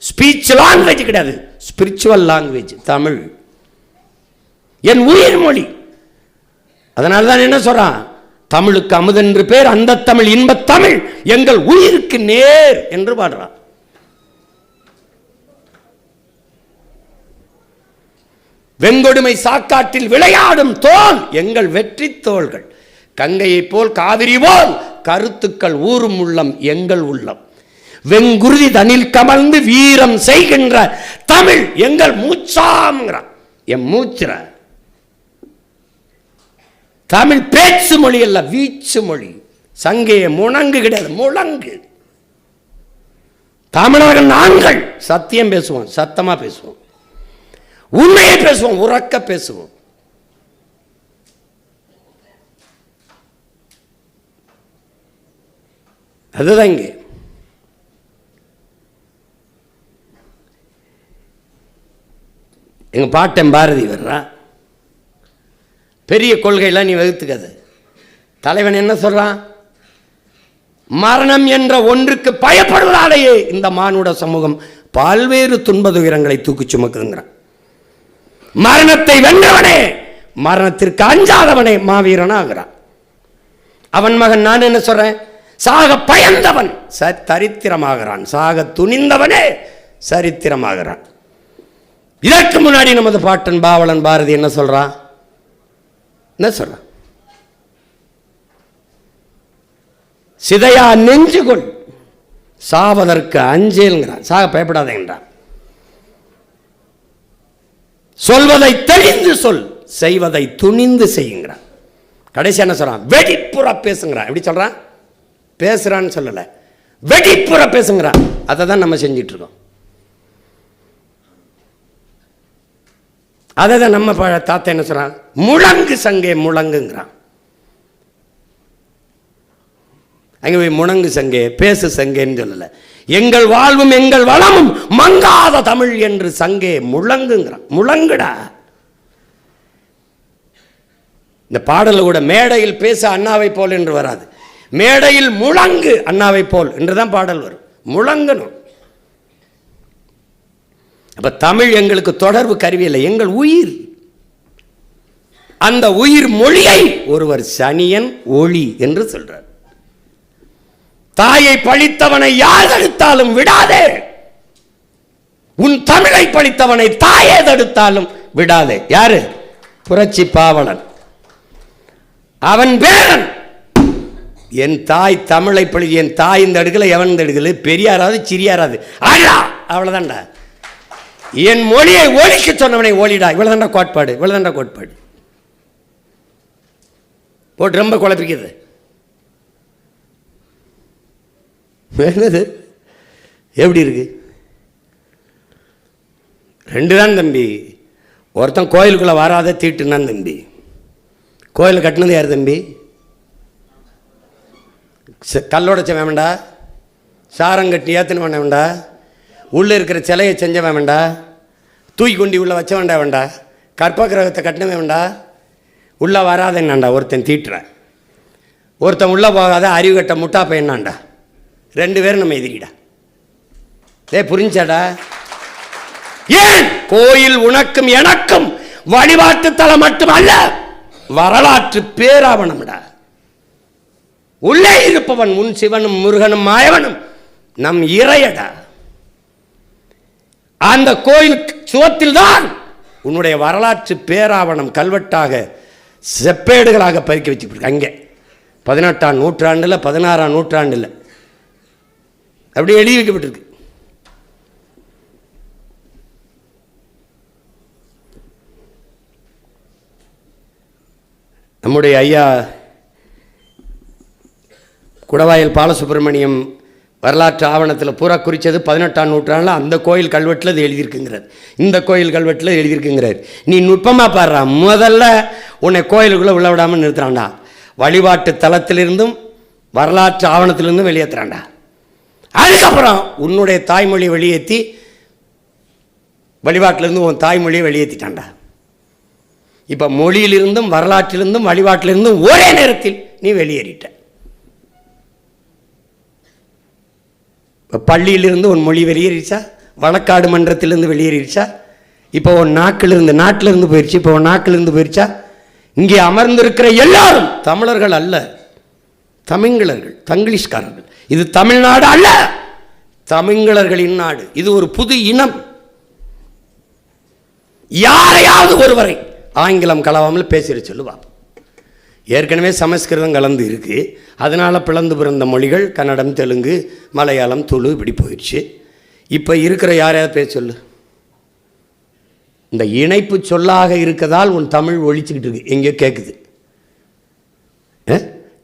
ஸ்பீச் லாங்குவேஜ் கிடையாது, ஸ்பிரிச்சுவல் லாங்குவேஜ் தமிழ். என் உயிர் மொழி. அதனால தான் என்ன சொல்றான், தமிழுக்கு அமுதென்று பேர், அந்த தமிழ் இன்பத் தமிழ் எங்கள் உயிருக்கு நேர் என்று பாடுறான். வெங்கொடுமை சாக்காட்டில் விளையாடும் தோல் எங்கள் வெற்றி தோள்கள். கங்கையை போல் காவிரி போல் கருத்துக்கள் ஊறும் உள்ளம் எங்கள் உள்ளம். வெங்குருதி தனில் கமழ்ந்து வீரம் செய்கின்ற தமிழ் எங்கள் மூச்சாம்ங்கிறான். என் மூச்சுற தமிழ் பேச்சு மொழி அல்ல, வீச்சு மொழி. சங்கே முழங்கு கிடையாது, முழங்கு. தமிழர்கள் நாங்கள் சத்தியம் பேசுவோம், சத்தமா பேசுவோம், உண்மையை பேசுவோம், உறக்க பேசுவோம். அதுதான் இங்கே. எங்க பாட்டன் பாரதி வர்றா, பெரிய கொள்கையெல்லாம் நீ வகுத்துக்காது. தலைவன் என்ன சொல்றான், மரணம் என்ற ஒன்றுக்கு பயப்படுவதாலேயே இந்த மானுட சமூகம் பல்வேறு துன்ப துயரங்களை தூக்கி சுமக்குதுங்கிறான். மரணத்தை வென்றவனே, மரணத்திற்கு அஞ்சாதவனே மாவீரனாகிறான். அவன் மகன் நான் என்ன சொல்றேன், சாக பயந்தவன் தரித்திரமாகிறான், சாக துணிந்தவனே சரித்திரமாகிறான். இதற்கு முன்னாடி நமது பாட்டன் பாவலன் பாரதி என்ன சொல்றான், என்ன சொல்றான், சிதையா நெஞ்சுகொள் சாவதற்கு அஞ்சேல்ங்கிறான், சாக பயப்படாதேன்றான். சொல்வதை தெளிந்து சொல், செய்வதை துணிந்து செய்யுங்கிறான். கடைசி என்ன சொல்றான், வெடிப்புற பேசுங்கிறான். எப்படி சொல்றான், பேசுறான்னு சொல்லல, வெடிப்புற பேசுங்கிறான். அதை தான் நம்ம செஞ்சிட்டு இருக்கோம். அதை தான் நம்ம தாத்தா என்ன சொல்றான், முழங்கு சங்கே முழங்குங்கிறான். அங்கே போய் முழங்கு சங்கே பேசு சங்கேன்னு சொல்லல, எங்கள் வாழ்வும் எங்கள் வளமும் மங்காத தமிழ் என்று சங்கே முழங்குங்கிறான். முழங்குடா. இந்த பாடல கூட மேடையில் பேச அண்ணாவை போல் என்று வராது, மேடையில் முழங்கு அண்ணாவை போல் என்றுதான் பாடல் வரும். முழங்கணும். அப்ப தமிழ் எங்களுக்கு தொடர்பு கருவி இல்லை, எங்கள் உயிர். அந்த உயிர் மொழியை ஒருவர் சனியன் ஒளி என்று சொல்றார். தாயை பழித்தவனை யார் தடுத்தாலும் விடாதே, உன் தமிழை பழித்தவனை தாயே தடுத்தாலும் விடாதே. யாரு, புரட்சி பாவலன். அவன் பேரன். என் தாய் தமிழை பழி, என் தாய் இந்த அடுக்கல எவன் இந்த அடுக்கல, பெரியாராது சிறியாராது ஆடா, அவ்வளவுதான்டா. என் மொழியை ஒழிக்க சொன்னவனை ஒளிடா, இவ்வளவுதான்டா கோட்பாடு, இவ்வளவுதான்டா கோட்பாடு. போட்டு ரொம்ப குழப்பிக்கிறது. எப்படி இருக்கு, ரெண்டு தான் தம்பி. ஒருத்தன் கோயிலுக்குள்ள வராத தீட்டுனான் தம்பி. கோயில் கட்டினது யார் தம்பி, கல்லோட வேண்டா, சாரம் கட்டி ஏற்றின வேண்டா, உள்ளே இருக்கிற சிலையை செஞ்ச வேண்டா, தூக்கி கொண்டி உள்ள வச்ச வேண்டா, கற்ப கிரகத்தை கட்டின வேண்டா, உள்ளே வராதேன்னாண்டா ஒருத்தன் தீட்டுறான். ஒருத்தன் உள்ளே போகாத அறிவு கட்ட முட்டா பையனாண்டா. ரெண்டு பேரும் நம்ம எதிரிடா. புரிஞ்சாடா? ஏன் கோயில் உனக்கும் எனக்கும் வழிபாட்டு தலம் மட்டுமல்ல, வரலாற்று பேராவணம்டா. உள்ளே இருப்பவன் உன் சிவனும் முருகனும் மாயவனும் நம் இறையடா. அந்த கோயில் சுவத்தில் தான் உன்னுடைய வரலாற்று பேராவணம் கல்வெட்டாக செப்பேடுகளாக பறிக்க வச்சுருக்கு. அங்கே 18ஆம் நூற்றாண்டில் 16ஆம் நூற்றாண்டில் அப்படி எழுதி வைக்கப்பட்டிருக்கு. நம்முடைய ஐயா குடவாயில் பாலசுப்ரமணியம் வரலாற்று ஆவணத்தில் பூரா குறித்தது 18ஆம் நூற்றாண்டில் அந்த கோயில் கல்வெட்டில் இது எழுதியிருக்குங்கிறார். இந்த கோயில் கல்வெட்டில் எழுதியிருக்குங்கிறார். நீ நுட்பமாக பாடுறா, முதல்ல உன்னை கோயிலுக்குள்ளே உள்ள விடாமல் நிறுத்துறான்டா. வழிபாட்டு தலத்திலிருந்தும் வரலாற்று ஆவணத்திலிருந்து வெளியேற்றுறான்டா. அதுக்கப்புறம் உன்னுடைய தாய்மொழியை வெளியேற்றி வழிபாட்டிலிருந்து உன் தாய்மொழியை வெளியேற்றிட்டான்டா. இப்போ மொழியிலிருந்தும் வரலாற்றிலிருந்தும் வழிபாட்டிலிருந்தும் ஒரே நேரத்தில் நீ வெளியேறிட்ட. இப்போ பள்ளியிலிருந்து உன் மொழி வெளியேறிச்சா, வழக்காடு மன்றத்திலிருந்து வெளியேறிச்சா, இப்போ உன் நாட்டிலிருந்து போயிடுச்சு, இப்போ உன் நாக்கிலிருந்து போயிடுச்சா. இங்கே அமர்ந்திருக்கிற எல்லாரும் தமிழர்கள் அல்ல, தமிழர்கள், தங்கிலீஷ்காரர்கள். இது தமிழ்நாடு அல்ல, தமிழர்களின் நாடு. இது ஒரு புது இனம். யாரையாவது ஒருவரை ஆங்கிலம் கலவாமல் பேசிட சொல்லுவா. ஏற்கனவே சமஸ்கிருதம் கலந்து இருக்கு, அதனால பிளந்து பிறந்த மொழிகள் கன்னடம், தெலுங்கு, மலையாளம், துளு இப்படி போயிடுச்சு. இப்போ இருக்கிற யாரையாவது பேச சொல்லு. இந்த இணைப்பு சொல்லாக இருக்கதால் உன் தமிழ் ஒழிச்சுக்கிட்டு இருக்கு, எங்கேயோ கேட்குது.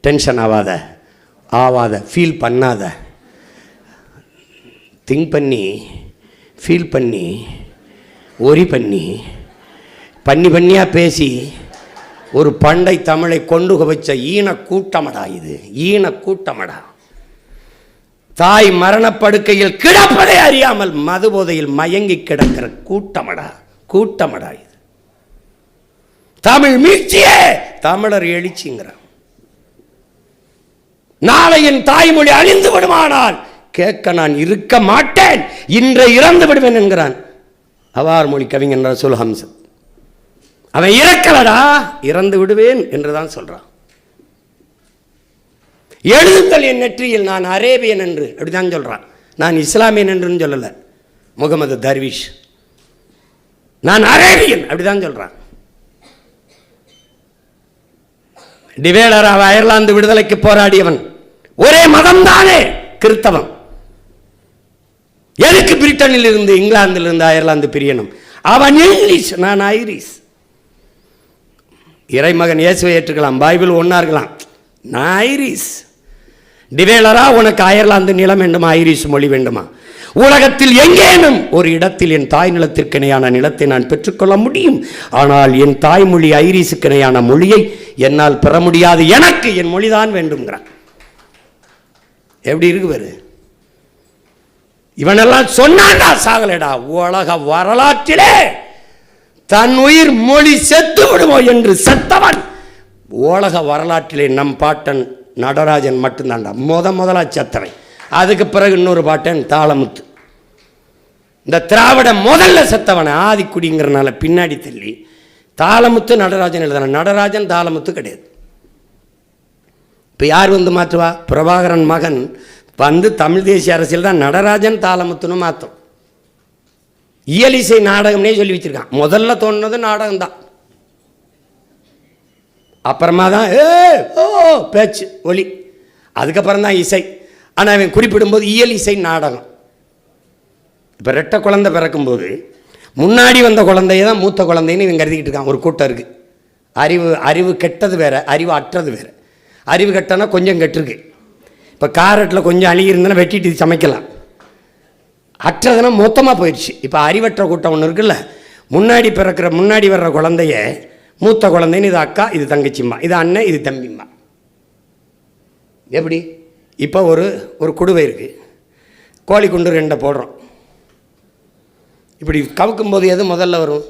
டென்ஷன் ஆவாத, ஃபீல் பண்ணாத, திங்க் பண்ணி, ஃபீல் பண்ணி, ஒரி பண்ணியாக பேசி ஒரு பண்டை தமிழை கொண்டு வச்ச ஈன கூட்டமடா இது, ஈன கூட்டமடா. தாய் மரணப்படுக்கையில் கிடப்பதை அறியாமல் மது போதையில் மயங்கி கிடக்கிற கூட்டமடா இது. தமிழ் மீட்சியே தமிழர் எழுச்சிங்கிறான். நாளை என் தாய்மொழி அழிந்து விடுமானால் கேட்க நான் இருக்க மாட்டேன், இன்றை இறந்து விடுவேன் என்கிறான் அவார் மொழி கவிஞன் ரசூல் ஹம்சத். அவன் இறக்கலடா, இறந்து விடுவேன் என்றுதான் சொல்றான். எழுதுங்கள் என் நெற்றியில் நான் அரேபியன் என்று, அப்படிதான் சொல்றான். நான் இஸ்லாமியன் என்று சொல்லல முகமது தர்விஷ், நான் அரேபியன் அப்படிதான் சொல்றான். டிவேலர் அயர்லாந்து விடுதலைக்கு போராடியவன், ஒரே மதம் தானே கிறிஸ்தவம். எதுக்கு பிரிட்டனில் இருந்து இங்கிலாந்தில் இருந்து அயர்லாந்து பிரியணும்? அவன் இங்கிலீஷ், நான் ஐரிஷ். இறைமகன் இயேசுவை ஏற்றுக்கலாம், பைபிள் ஒன்றா இருக்கலாம், நான் ஐரிஷ். டிவேலரா உனக்கு அயர்லாந்து நிலம் வேண்டுமா, ஐரிஷ் மொழி வேண்டுமா? உலகத்தில் எங்கேனும் ஒரு இடத்தில் என் தாய் நிலத்திற்கு இணையான நிலத்தை நான் பெற்றுக்கொள்ள முடியும். ஆனால் என் தாய்மொழி ஐரிஷுக்கு இணையான மொழியை என்னால் பெற முடியாது. எனக்கு என் மொழிதான் வேண்டும்ங்கிறான். எப்படி இருக்கு பாரு. இவனெல்லாம் சொன்னான்டா, சாகலடா. உலக வரலாற்றிலே தன் உயிர் மொழி செத்து விடுமோ என்று செத்தவன் உலக வரலாற்றிலே நம் பாட்டன் நடராஜன் மட்டும்தான்டா முதலா செத்தவன். அதுக்கு பிறகு இன்னொரு பாட்டன் தாளமுத்து. இந்த திராவிட முதல்ல செத்தவனை ஆதிக்குடிங்கிறனால பின்னாடி தள்ளி தாளமுத்து நடராஜன் எழுதுன. நடராஜன் தாளமுத்து கிடையாது. இப்போ யார் வந்து மாற்றுவா? பிரபாகரன் மகன் வந்து தமிழ் தேசிய அரசியல் தான் நடராஜன் தாளமுத்துன்னு மாற்றும். இயலிசை நாடகம்னே சொல்லி வச்சிருக்கான். முதல்ல தோணுனது நாடகம் தான், அப்புறமா தான் பேச்சு ஒலி, அதுக்கப்புறம் தான் இசை. ஆனால் அவன் குறிப்பிடும்போது இயல் இசை நாடகம். இப்போ ரெட்டை குழந்தை பிறக்கும்போது முன்னாடி வந்த குழந்தைய தான் மூத்த குழந்தைன்னு இவன் கருதிக்கிட்டு இருக்கான். ஒரு கூட்டம் இருக்குது. அறிவு கெட்டது வேற, அறிவு அற்றது வேற. அறிவு கெட்டனா கொஞ்சம் கெட்டிருக்கு. இப்போ காரட்டில் கொஞ்சம் அழுகி இருந்தனா வெட்டிட்டு சமைக்கலாம். அற்றதுனா மொத்தமாக போயிடுச்சு. இப்போ அறிவற்ற கூட்டம் ஒன்று இருக்குல்ல, முன்னாடி வர்ற குழந்தைய மூத்த குழந்தைன்னு இது அக்கா, இது தங்கச்சிம்மா, இது அண்ணன், இது தம்பிம்மா. எப்படி? இப்போ ஒரு குடுவை இருக்குது, கோழி குண்டு 2 போடுறோம். இப்படி கவுக்கும்போது எது முதல்ல வரும்?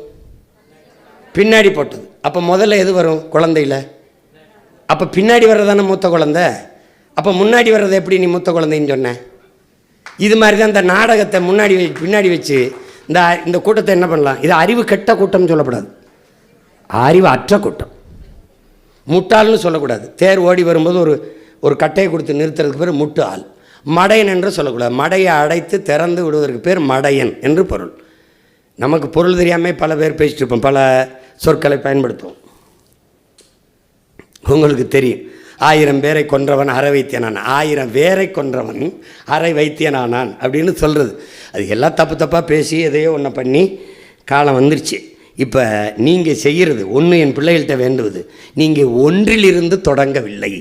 பின்னாடி போட்டது. அப்போ முதல்ல எது வரும் குழந்தையில்? அப்போ பின்னாடி வர்றதானே மூத்த குழந்தை. அப்போ முன்னாடி வர்றதை எப்படி நீ மூத்த குழந்தைன்னு சொன்ன? இது மாதிரி தான் இந்த நாடகத்தை பின்னாடி வச்சு இந்த கூட்டத்தை என்ன பண்ணலாம்? இது அறிவு கெட்ட கூட்டம் சொல்லக்கூடாது, அறிவு அற்ற கூட்டம். முட்டாள்னு சொல்லக்கூடாது. தேர் ஓடி வரும்போது ஒரு கட்டையை கொடுத்து நிறுத்துறதுக்கு பேர் முட்டு ஆள். மடையன் என்று சொல்லக்கூடாது. மடையை அடைத்து திறந்து விடுவதற்கு பேர் மடையன் என்று பொருள். நமக்கு பொருள் தெரியாமல் பல பேர் பேசிட்டு இருப்போம், பல சொற்களை பயன்படுத்துவோம். உங்களுக்கு தெரியும், 1000 பேரை கொன்றவன் அரை வைத்தியனான், 1000 பேரை கொன்றவன் அரை வைத்தியனானான் அப்படின்னு சொல்கிறது. அது எல்லாம் தப்பாக பேசி எதையோ ஒன்றை பண்ணி காலம் வந்துருச்சு. இப்போ நீங்கள் செய்கிறது ஒன்று, என் பிள்ளைகள்கிட்ட வேண்டுவது, நீங்கள் ஒன்றிலிருந்து தொடங்கவில்லை.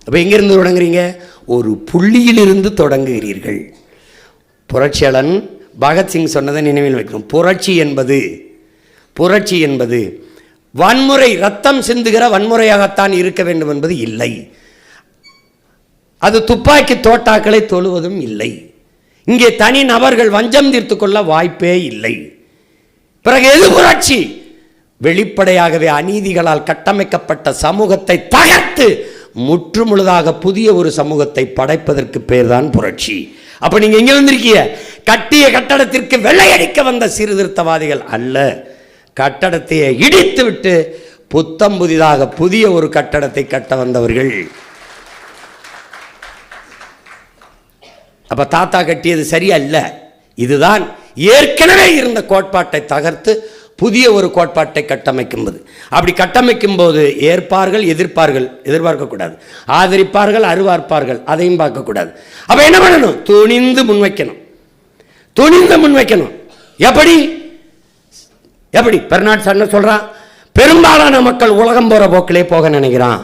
அப்போ எங்கேருந்து தொடங்குறீங்க? ஒரு புள்ளியிலிருந்து தொடங்குகிறீர்கள். புரட்சியாளன் பகத்சிங் சொன்னதை நினைவில் வைக்கணும். புரட்சி என்பது வன்முறை, ரத்தம் சிந்துகிற வன்முறையாகத்தான் இருக்க வேண்டும் என்பது இல்லை. அது துப்பாக்கி தோட்டாக்களை தொழுவதும் இல்லை. இங்கே தனி நபர்கள் வஞ்சம் தீர்த்து கொள்ள வாய்ப்பே இல்லை. பிறகு எது புரட்சி? வெளிப்படையாகவே அநீதிகளால் கட்டமைக்கப்பட்ட சமூகத்தை தகர்த்து முற்றுமுழுதாக புதிய ஒரு சமூகத்தை படைப்பதற்கு பேர் தான் புரட்சி. அப்ப நீங்க எங்க வந்திருக்கீங்க? கட்டிய கட்டடத்திற்கு வெள்ளையடிக்க வந்த சீர்திருத்தவாதிகள் அல்ல. கட்டடத்தையே இடித்து விட்டு புத்தம் புதிதாக புதிய ஒரு கட்டடத்தை கட்ட வந்தவர்கள். அப்ப தாத்தா கட்டியது சரியா? இதுதான் ஏற்கனவே இருந்த கோட்பாட்டை தகர்த்து புதிய ஒரு கோட்பாட்டை கட்டமைக்கும்போது. அப்படி கட்டமைக்கும் போது ஏற்பார்கள், எதிர்ப்பார்கள், எதிர்பார்க்கக்கூடாது. ஆதரிப்பார்கள், அருவார்ப்பார்கள், அதையும் பார்க்கக்கூடாது. அப்ப என்ன பண்ணணும்? துணிந்து முன்வைக்கணும். துணிந்து முன்வைக்கணும். எப்படி எப்படி பெர்னாட் என்ன சொல்றான்? பெரும்பாலான மக்கள் உலகம் போற போக்கிலே போக நினைக்கிறான்.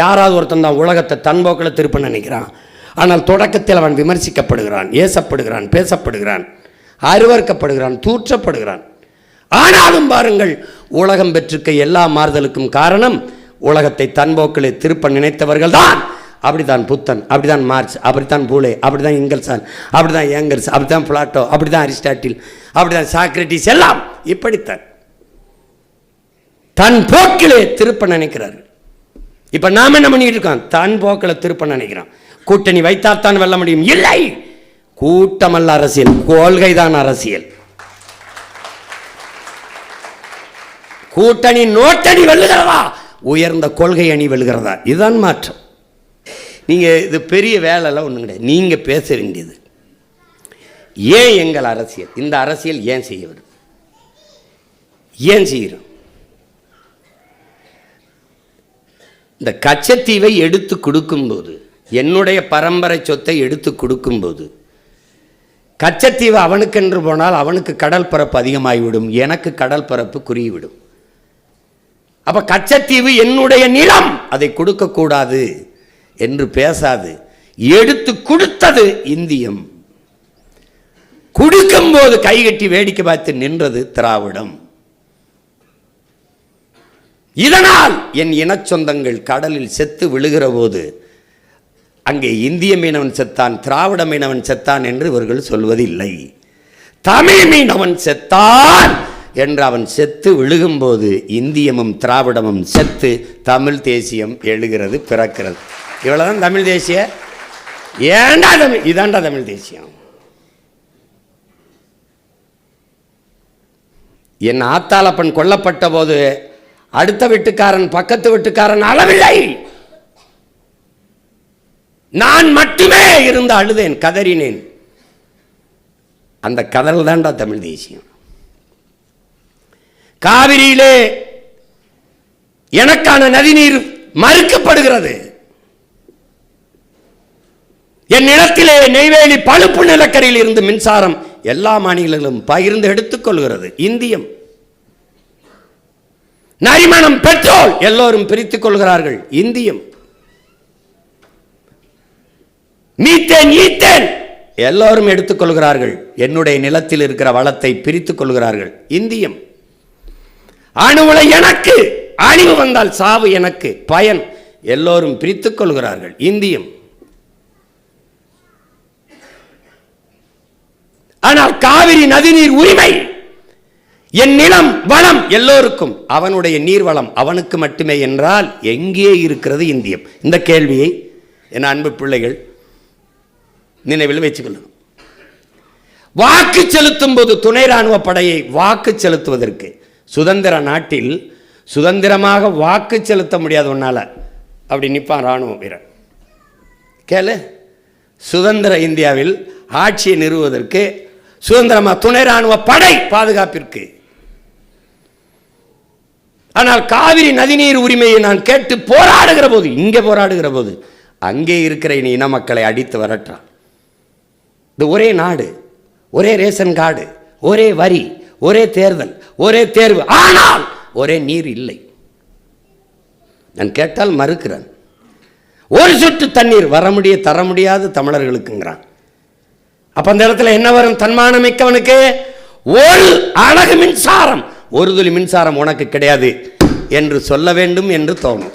யாராவது ஒருத்தன் தான் உலகத்தை தன் போக்கில் திருப்ப நினைக்கிறான். ஆனால் தொடக்கத்தில் அவன் விமர்சிக்கப்படுகிறான், ஏசப்படுகிறான், பேசப்படுகிறான், அருவறுக்கப்படுகிறான், தூற்றப்படுகிறான். ஆனாலும் பாருங்கள், உலகம் பெற்றிருக்க எல்லா மாறுதலுக்கும் காரணம் உலகத்தை தன்போக்கிலே திருப்ப நினைத்தவர்கள் தான். அப்படித்தான் புத்தன், அப்படித்தான் மார்க்ஸ், அப்படித்தான் பூலே, அப்படித்தான் இங்கல்சான், அப்படித்தான் ஏங்கல்ஸ், அப்படித்தான் பிளாட்டோ, அப்படித்தான் அரிஸ்டாட்டில், அப்படித்தான் சாக்ரட்டிஸ், எல்லாம் இப்படித்தான் தன் போக்கிலே திருப்ப நினைக்கிறார். இப்ப நாம என்ன பண்ணிட்டு இருக்கோம்? தன் போக்கில் திருப்ப நினைக்கிறான். கூட்டணி வைத்தால்தான் வெல்ல முடியும். இல்லை, கூட்டமல்ல அரசியல், கொள்கைதான் அரசியல். கூட்டணி நோட்டணி வெல்லுகிறதா, உயர்ந்த கொள்கை அணி வெல்லுகிறதா? இதுதான் மாற்றம். நீங்க இது பெரிய வேலைலாம் ஒன்றும் கிடையாது. நீங்க பேச வேண்டியது ஏன் எங்கள் அரசியல், இந்த அரசியல் ஏன் செய்ய வரும், ஏன் செய்கிறோம்? இந்த கச்சத்தீவை எடுத்து கொடுக்கும்போது, என்னுடைய பரம்பரை சொத்தை எடுத்து கொடுக்கும்போது, கச்சத்தீவு அவனுக்கென்று போனால் அவனுக்கு கடல் பரப்பு அதிகமாகிவிடும், எனக்கு கடல் பரப்பு குறுகிவிடும். அப்ப கச்சத்தீவு என்னுடைய நிலம், அதை கொடுக்கக்கூடாது என்று பேசாது. எடுத்து கொடுத்தது இந்தியம். கொடுக்கும் போது கைகட்டி வேடிக்கை பார்த்து நின்றது திராவிடம். இதனால் என் இனச்சொந்தங்கள் கடலில் செத்து விழுகிற போது அங்கே இந்திய மீனவன் செத்தான், திராவிட மீனவன் செத்தான் என்று இவர்கள் சொல்வதில்லை. தமிழ் மீனவன் செத்தான் என்று அவன் செத்து விழுகும்போது இந்தியமும் திராவிடமும் செத்து தமிழ் தேசியம் எழுகிறது, பிறக்கிறது. இவ்வளவுதான் தமிழ் தேசிய. ஏண்டா தமிழ், இதாண்டா தமிழ் தேசியம். என் ஆத்தாளப்பன் கொல்லப்பட்ட போது அடுத்த வீட்டுக்காரன் பக்கத்து வீட்டுக்காரன் அளவில்லை, நான் மட்டுமே இருந்து அழுதேன், கதறினேன். அந்த கதறல் தான்டா தமிழ் தேசியம். காவிரியிலே எனக்கான நதிநீர் மறுக்கப்படுகிறது. என் நிலத்திலே நெய்வேலி பழுப்பு நிலக்கரியில் இருந்து மின்சாரம் எல்லா மாநிலங்களும் பகிர்ந்து எடுத்துக் கொள்கிறது இந்தியம். நரிமணம் பெட்ரோல் எல்லோரும் பிரித்துக் கொள்கிறார்கள் இந்தியம். மீத்தேன் ஈத்தேன் எல்லோரும் எடுத்துக் கொள்கிறார்கள். என்னுடைய நிலத்தில் இருக்கிற வளத்தை பிரித்துக் கொள்கிறார்கள் இந்தியம். அணு உலை எனக்கு, அழிவு வந்தால் சாவு எனக்கு, பயன் எல்லோரும் பிரித்துக் கொள்கிறார்கள் இந்தியம். ஆனால் காவிரி நதிநீர் உரிமை, என் நிலம் வளம் எல்லோருக்கும், அவனுடைய நீர்வளம் அவனுக்கு மட்டுமே என்றால் எங்கே இருக்கிறது இந்தியம்? இந்த கேள்வியை என் அன்பு பிள்ளைகள் நினைவில் வைத்துக்கொள்ளணும். வாக்கு செலுத்தும் போது துணை ராணுவ படையை வாக்கு செலுத்துவதற்கு, சுதந்திர நாட்டில் சுதந்திரமாக வாக்கு செலுத்த முடியாது ஒன்னால, அப்படி நிற்பான் ராணுவ வீரர். கேளு, சுதந்திர இந்தியாவில் ஆட்சியை நிறுவுவதற்கு சுதந்திரமா துணை ராணுவ படை பாதுகாப்பிற்கு. ஆனால் காவிரி நதிநீர் உரிமையை நான் கேட்டு போராடுகிற போது, இங்கே போராடுகிற போது, அங்கே இருக்கிற இன மக்களை அடித்து வரட்டான். இது ஒரே நாடு, ஒரே ரேஷன் கார்டு, ஒரே வரி, ஒரே தேர்தல், ஒரே தேர்வு, ஆனால் ஒரே நீர் இல்லை. நான் கேட்டால் மறுக்கிறேன். ஒரு சொட்டு தண்ணீர் வர தர முடியாது தமிழர்களுக்குங்கிறான். அப்ப அந்த இடத்துல என்ன வரும்? தன்மானம் மிக்கவனுக்கு ஒரு அழகு மின்சாரம், ஒரு துளி மின்சாரம் உனக்கு கிடையாது என்று சொல்ல வேண்டும் என்று தோணும்.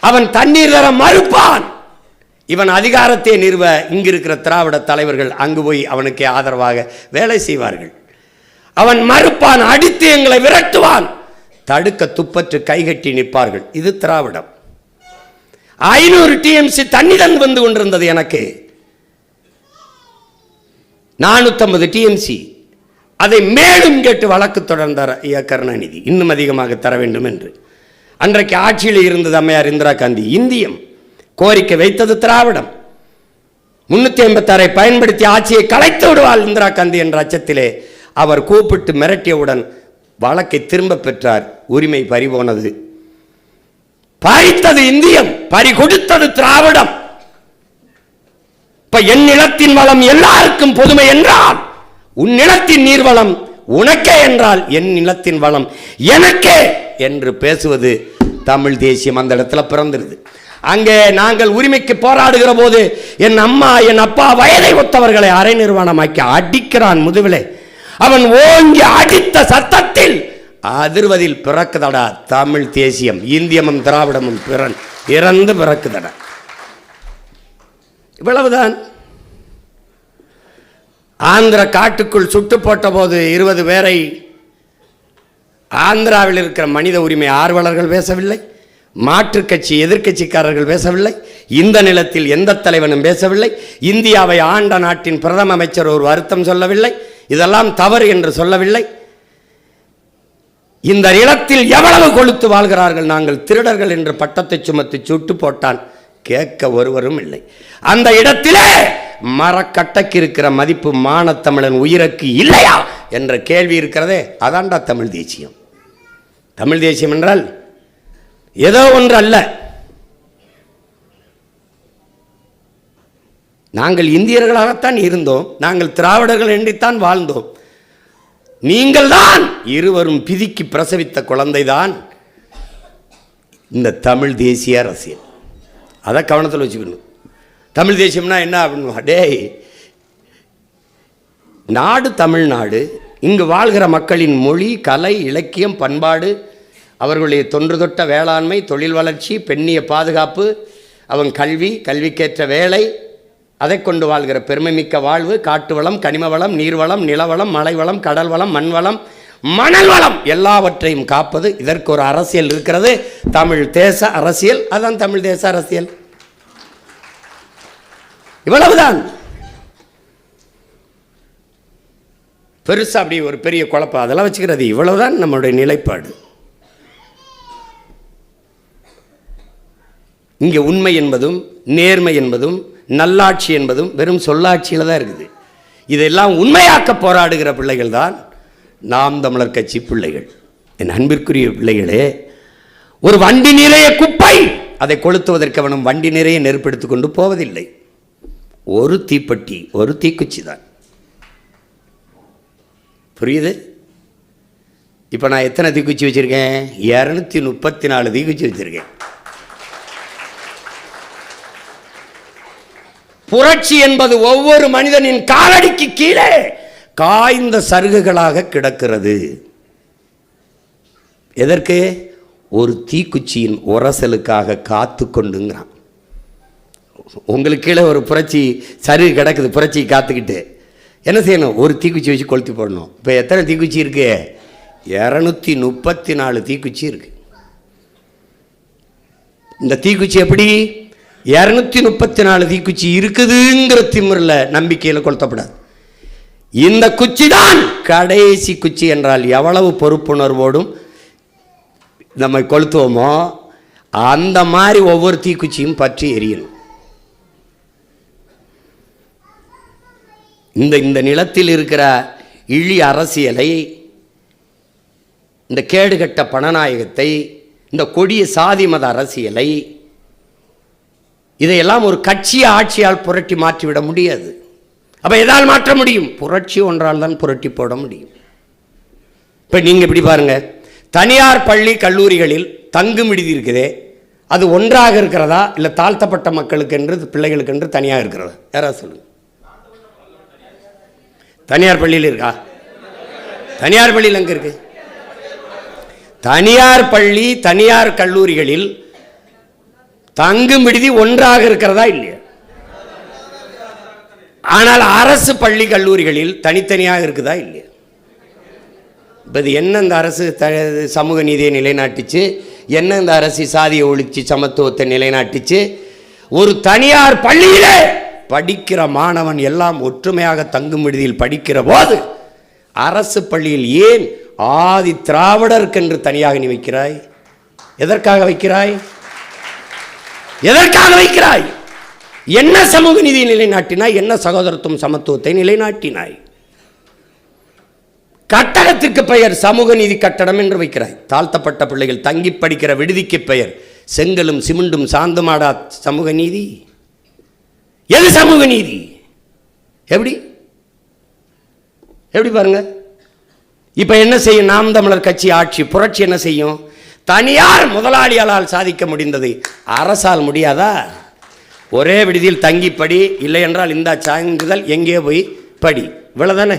அவன் தண்ணீர் தர மறுப்பான். இவன் அதிகாரத்தை நிறுவ இங்கிருக்கிற திராவிட தலைவர்கள் அங்கு போய் அவனுக்கு ஆதரவாக வேலை செய்வார்கள். அவன் மறுப்பான், அடித்து எங்களை விரட்டுவான், தடுக்க துப்பற்று கைகட்டி நிற்பார்கள். இது திராவிடம். 500 TMC தண்ணிதான் வந்து கொண்டிருந்தது. எனக்கு 450 TMC. அதை மேலும் கேட்டு வழக்கு தொடர்ந்தார் ஐயா கருணாநிதி, இன்னும் அதிகமாக தர வேண்டும் என்று. அன்றைக்கு ஆட்சியில் இருந்தது அம்மையார் இந்திரா காந்தி. இந்தியம் கோரிக்கை வைத்தது திராவிடம். 386 பயன்படுத்தி ஆட்சியை கலைத்து விடுவாள் இந்திரா காந்தி என்ற அச்சத்திலே அவர் கூப்பிட்டு மிரட்டியவுடன் வழக்கை திரும்ப பெற்றார். உரிமை பறிபோனது. பறித்தது இந்தியம், பறி கொடுத்தது திராவிடம். இப்ப என் நிலத்தின் வளம் எல்லாருக்கும் பொதுமை என்றால் உன் நிலத்தின் நீர்வளம் உனக்கே என்றால் என் நிலத்தின் வளம் எனக்கே என்று பேசுவது தமிழ் தேசியம் அந்த இடத்துல பிறந்திருது. அங்கே நாங்கள் உரிமைக்கு போராடுகிற போது என் அம்மா என் அப்பா வயதை ஒத்தவர்களை அரை நிர்வாணமாக்கி அடிக்கிறான் முதுவிலே. அவன் ஓங்கி அடித்த சத்தத்தில் அதிர்வதில் பிறக்குதடா தமிழ் தேசியம். இந்தியமும் திராவிடமும் இறந்து பிறக்குதடா. இவ்வளவுதான். ஆந்திர காட்டுக்குள் சுட்டு போட்ட போது 20 பேரை ஆந்திராவில் இருக்கிற மனித உரிமை ஆர்வலர்கள் பேசவில்லை, மாற்றுக் கட்சி எதிர்கட்சிக்காரர்கள் பேசவில்லை, இந்த நிலத்தில் எந்த தலைவனும் பேசவில்லை, இந்தியாவை ஆண்ட நாட்டின் பிரதம அமைச்சர் ஒரு வருத்தம் சொல்லவில்லை, இதெல்லாம் தவறு என்று சொல்லவில்லை. இந்த நிலத்தில் எவ்வளவு கொளுத்து வாழ்கிறார்கள், நாங்கள் திருடர்கள் என்று பட்டத்தை சுமத்தி சுட்டு போட்டான், கேட்க ஒருவரும் இல்லை. அந்த இடத்திலே மரக்கட்டைக்கு இருக்கிற மதிப்பு மானத்தமிழன் உயிருக்கு இல்லையா என்ற கேள்வி இருக்கிறதே, அதான்டா தமிழ் தேசியம். தமிழ் தேசியம் என்றால் ஏதோ ஒன்று அல்ல. நாங்கள் இந்தியர்களாகத்தான் இருந்தோம், நாங்கள் திராவிடர்கள் என்றுத்தான் வாழ்ந்தோம். நீங்கள் தான் இருவரும் பிதிக்கி பிரசவித்த குழந்தைதான் இந்த தமிழ் தேசிய அரசியல். அதை கவனத்தில் வச்சுக்கணும். தமிழ் தேசியம்னா என்ன அப்படின்னு, டேய் நாடு தமிழ்நாடு, இங்கு வாழ்கிற மக்களின் மொழி கலை இலக்கியம் பண்பாடு, அவர்களுடைய தொன்று தொட்ட வேளாண்மை தொழில் வளர்ச்சி பெண்ணிய பாதுகாப்பு, அவன் கல்வி கல்விக்கேற்ற வேலை, அதை கொண்டு வாழ்கிற பெருமைமிக்க வாழ்வு, காட்டு வளம் கனிம வளம் நீர்வளம் நிலவளம் மலை வளம் கடல் வளம் மண் வளம் மணல் வளம் எல்லாவற்றையும் காப்பது. இதற்கு ஒரு அரசியல் இருக்கிறது, தமிழ் தேச அரசியல். அதான் தமிழ் தேச அரசியல். இவ்வளவுதான். பெருசா அப்படி ஒரு பெரிய குழப்பம் அதெல்லாம் வச்சுக்கிறது. இவ்வளவுதான் நம்முடைய நிலைப்பாடு. இங்கே உண்மை என்பதும் நேர்மை என்பதும் நல்லாட்சி என்பதும் வெறும் சொல்லாட்சியில் தான் இருக்குது. இதெல்லாம் உண்மையாக்க போராடுகிற பிள்ளைகள் தான் நாம் தமிழர் கட்சி பிள்ளைகள். என் அன்பிற்குரிய பிள்ளைகளே, ஒரு வண்டி நிறைய குப்பை அதை கொளுத்துவதற்கு அவனும் வண்டி நிறைய நெருப்பெடுத்து கொண்டு போவதில்லை. ஒரு தீப்பெட்டி ஒரு தீக்குச்சி தான். புரியுது? இப்போ நான் எத்தனை தீக்குச்சி வச்சுருக்கேன்? 234 தீக்குச்சி வச்சுருக்கேன். புரட்சி என்பது ஒவ்வொரு மனிதனின் காலடிக்கு கீழே காய்ந்த சருகுகளாக கிடக்கிறது. எதற்கு? ஒரு தீக்குச்சியின் உரசலுக்காக காத்து கொண்டுங்கிறான். உங்களுக்கு கீழே ஒரு புரட்சி சருகு கிடக்குது, புரட்சி காத்துக்கிட்டு என்ன செய்யணும்? ஒரு தீக்குச்சி வச்சு கொளுத்தி போடணும். இப்போ எத்தனை தீக்குச்சி இருக்கு? 234 தீக்குச்சி இருக்கு. இந்த தீக்குச்சி எப்படி 234 தீக்குச்சி இருக்குதுங்கிற திமிரில் நம்பிக்கையில் கொளுத்தப்படாது. இந்த குச்சி தான் கடைசி குச்சி என்றால் எவ்வளவு பொறுப்புணர்வோடும் நம்ம கொளுத்துவோமோ அந்த மாதிரி ஒவ்வொரு தீக்குச்சியும் பற்றி எரியணும். இந்த நிலத்தில் இருக்கிற இழி அரசியலை, இந்த கேடுகட்ட பணநாயகத்தை, இந்த கொடிய சாதி மத அரசியலை, இதையெல்லாம் ஒரு கட்சி ஆட்சியால் புரட்டி மாற்றிவிட முடியாது. அப்போ எதால் மாற்ற முடியும்? புரட்சி ஒன்றால் தான் புரட்டி போட முடியும். இப்போ நீங்கள் இப்படி பாருங்க, தனியார் பள்ளி கல்லூரிகளில் தங்கும் விடுதி இருக்குதே, அது ஒன்றாக இருக்கிறதா இல்லை தாழ்த்தப்பட்ட மக்களுக்கு என்று பிள்ளைகளுக்கு என்று தனியாக இருக்கிறதா? யாராவது சொல்லுங்க. தனியார் பள்ளியில் இருக்கா? தனியார் பள்ளியில் எங்கே இருக்கு? தனியார் பள்ளி தனியார் கல்லூரிகளில் தங்கும் விடுதி ஒன்றாக இருக்கிறதா இல்லையா? ஆனால் அரசு பள்ளி கல்லூரிகளில் தனித்தனியாக இருக்குதா இல்லையா? இப்போ இது என்ன இந்த அரசு சமூக நீதியை நிலைநாட்டுச்சு? என்ன இந்த அரசு சாதியை ஒழிச்சு சமத்துவத்தை நிலைநாட்டுச்சு? ஒரு தனியார் பள்ளியிலே படிக்கிற மாணவன் எல்லாம் ஒற்றுமையாக தங்கும் விடுதியில் படிக்கிற போது அரசு பள்ளியில் ஏன் ஆதி திராவிடர்க்கென்று தனியாக நீ வைக்கிறாய்? எதற்காக வைக்கிறாய்? எதற்காக வைக்கிறாய்? என்ன சமூக நீதியை நிலைநாட்டினாய்? என்ன சகோதரத்துவம் சமத்துவத்தை நிலைநாட்டினாய்? கட்டடத்திற்கு பெயர் சமூக நீதி கட்டடம் என்று வைக்கிறாய். தாழ்த்தப்பட்ட பிள்ளைகள் தங்கி படிக்கிற விடுதிக்கு பெயர் செங்கலும் சிமெண்டும் சாந்துமாடா சமூக நீதி? எது சமூக நீதி? எப்படி எப்படி பாருங்க. இப்ப என்ன செய்யும் நாம் தமிழர் கட்சி ஆட்சி புரட்சி? என்ன செய்யும்? தனியார் முதலாளியால் சாதிக்க முடிந்ததை அரசால் முடியாதா? ஒரே விடுதியில் தங்கி படி, இல்லை என்றால் இந்த சான்றிதழ் எங்கே போய் படி, இவ்வளவுதானே.